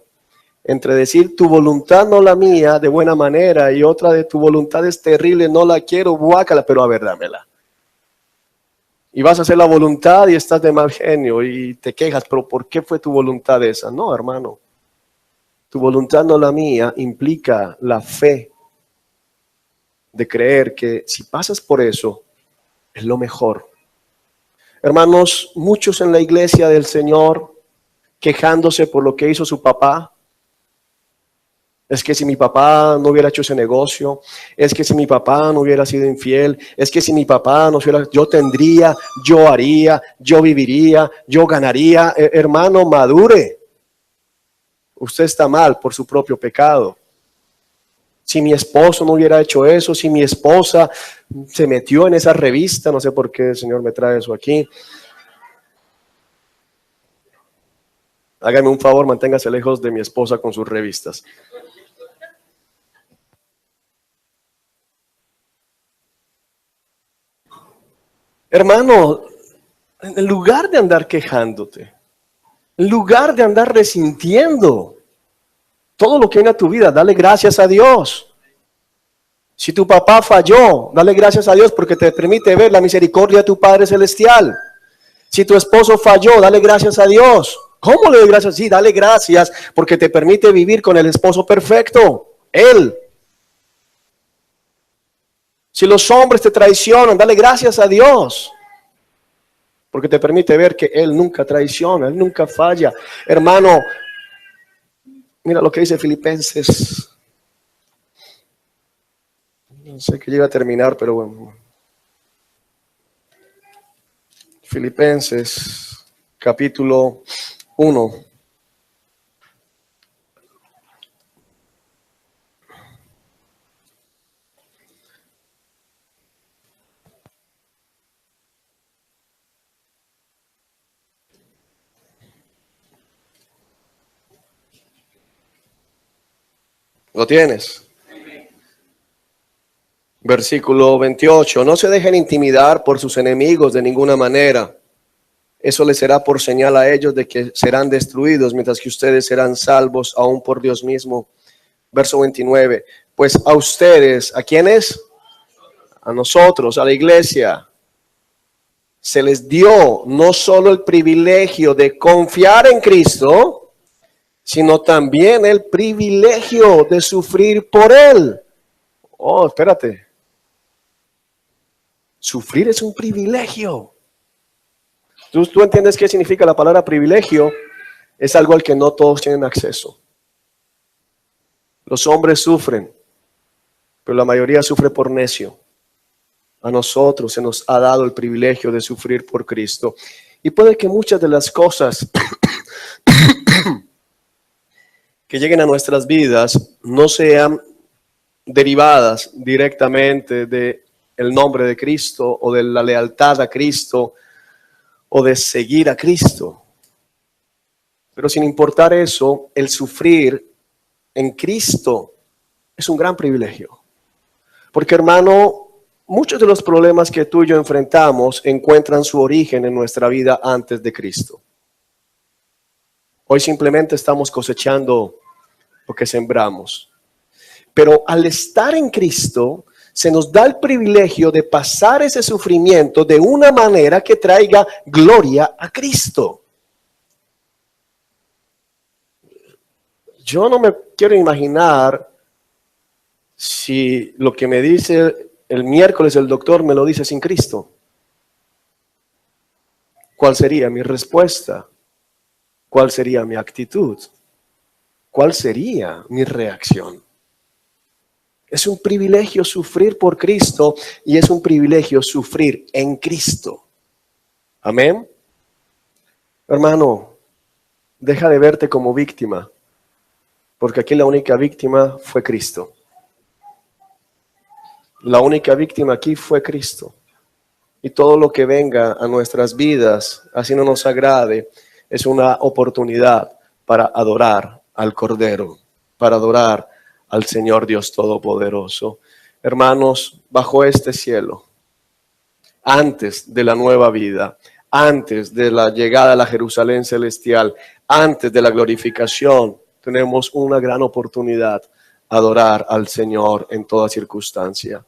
entre decir tu voluntad, no la mía, de buena manera, y otra de tu voluntad es terrible, no la quiero, guácala, pero a ver, dámela. Y vas a hacer la voluntad y estás de mal genio y te quejas, pero ¿por qué fue tu voluntad esa? No, hermano. Tu voluntad, no la mía, implica la fe de creer que si pasas por eso, es lo mejor. Hermanos, muchos en la iglesia del Señor quejándose por lo que hizo su papá. Es que si mi papá no hubiera hecho ese negocio, es que si mi papá no hubiera sido infiel, es que si mi papá no hubiera, yo tendría, yo haría, yo viviría, yo ganaría. Hermano, madure. Usted está mal por su propio pecado. Si mi esposo no hubiera hecho eso, si mi esposa se metió en esa revista, no sé por qué el Señor me trae eso aquí. Hágame un favor, manténgase lejos de mi esposa con sus revistas. Hermano, en lugar de andar quejándote, en lugar de andar resintiendo todo lo que viene a tu vida, dale gracias a Dios. Si tu papá falló, dale gracias a Dios porque te permite ver la misericordia de tu Padre Celestial. Si tu esposo falló, dale gracias a Dios. ¿Cómo le doy gracias? Sí, dale gracias porque te permite vivir con el esposo perfecto, Él. Si los hombres te traicionan, dale gracias a Dios porque te permite ver que Él nunca traiciona, Él nunca falla. Hermano, mira lo que dice Filipenses. No sé que llega a terminar, pero bueno. Filipenses, capítulo 1. ¿Lo tienes? Versículo 28. No se dejen intimidar por sus enemigos de ninguna manera. Eso les será por señal a ellos de que serán destruidos, mientras que ustedes serán salvos aún por Dios mismo. Verso 29. Pues a ustedes, ¿a quiénes? A nosotros, a la iglesia, se les dio no solo el privilegio de confiar en Cristo, sino también el privilegio de sufrir por Él. Oh, espérate. Sufrir es un privilegio. ¿Tú entiendes qué significa la palabra privilegio? Es algo al que no todos tienen acceso. Los hombres sufren, pero la mayoría sufre por necio. A nosotros se nos ha dado el privilegio de sufrir por Cristo. Y puede que muchas de las cosas que lleguen a nuestras vidas no sean derivadas directamente del nombre de Cristo o de la lealtad a Cristo o de seguir a Cristo. Pero sin importar eso, el sufrir en Cristo es un gran privilegio. Porque, hermano, muchos de los problemas que tú y yo enfrentamos encuentran su origen en nuestra vida antes de Cristo. Hoy simplemente estamos cosechando lo que sembramos. Pero al estar en Cristo, se nos da el privilegio de pasar ese sufrimiento de una manera que traiga gloria a Cristo. Yo no me quiero imaginar si lo que me dice el miércoles el doctor me lo dice sin Cristo. ¿Cuál sería mi respuesta? ¿Cuál sería mi actitud? ¿Cuál sería mi reacción? Es un privilegio sufrir por Cristo y es un privilegio sufrir en Cristo. Amén. Hermano, deja de verte como víctima, porque aquí la única víctima fue Cristo. La única víctima aquí fue Cristo. Y todo lo que venga a nuestras vidas, así no nos agrade, es una oportunidad para adorar al Cordero, para adorar al Señor Dios Todopoderoso. Hermanos, bajo este cielo, antes de la nueva vida, antes de la llegada a la Jerusalén celestial, antes de la glorificación, tenemos una gran oportunidad, adorar al Señor en toda circunstancia.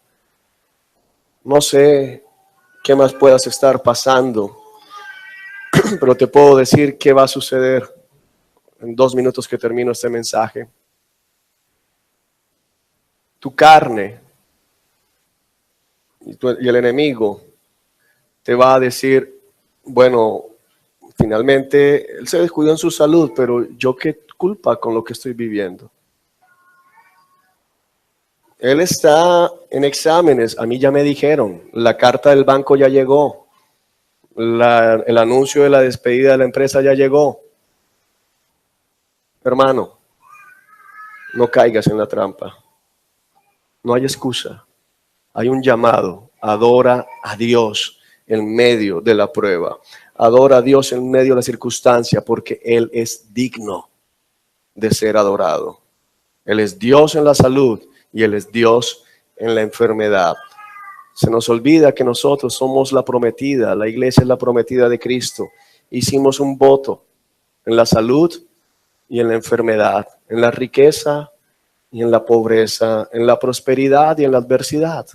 No sé qué más puedas estar pasando, pero te puedo decir qué va a suceder en 2 minutos que termino este mensaje. Tu carne y el enemigo te va a decir, bueno, finalmente él se descuidó en su salud, pero yo qué culpa con lo que estoy viviendo. Él está en exámenes, a mí ya me dijeron, la carta del banco ya llegó, el anuncio de la despedida de la empresa ya llegó. Hermano, no caigas en la trampa. No hay excusa. Hay un llamado. Adora a Dios en medio de la prueba. Adora a Dios en medio de la circunstancia porque Él es digno de ser adorado. Él es Dios en la salud y Él es Dios en la enfermedad. Se nos olvida que nosotros somos la prometida, la iglesia es la prometida de Cristo. Hicimos un voto en la salud y en la enfermedad, en la riqueza y en la pobreza, en la prosperidad y en la adversidad.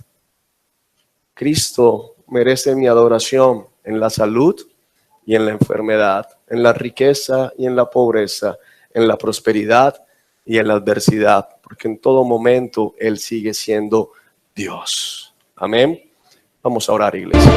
Cristo merece mi adoración en la salud y en la enfermedad, en la riqueza y en la pobreza, en la prosperidad y en la adversidad, porque en todo momento Él sigue siendo Dios. Amén. Vamos a orar, iglesia.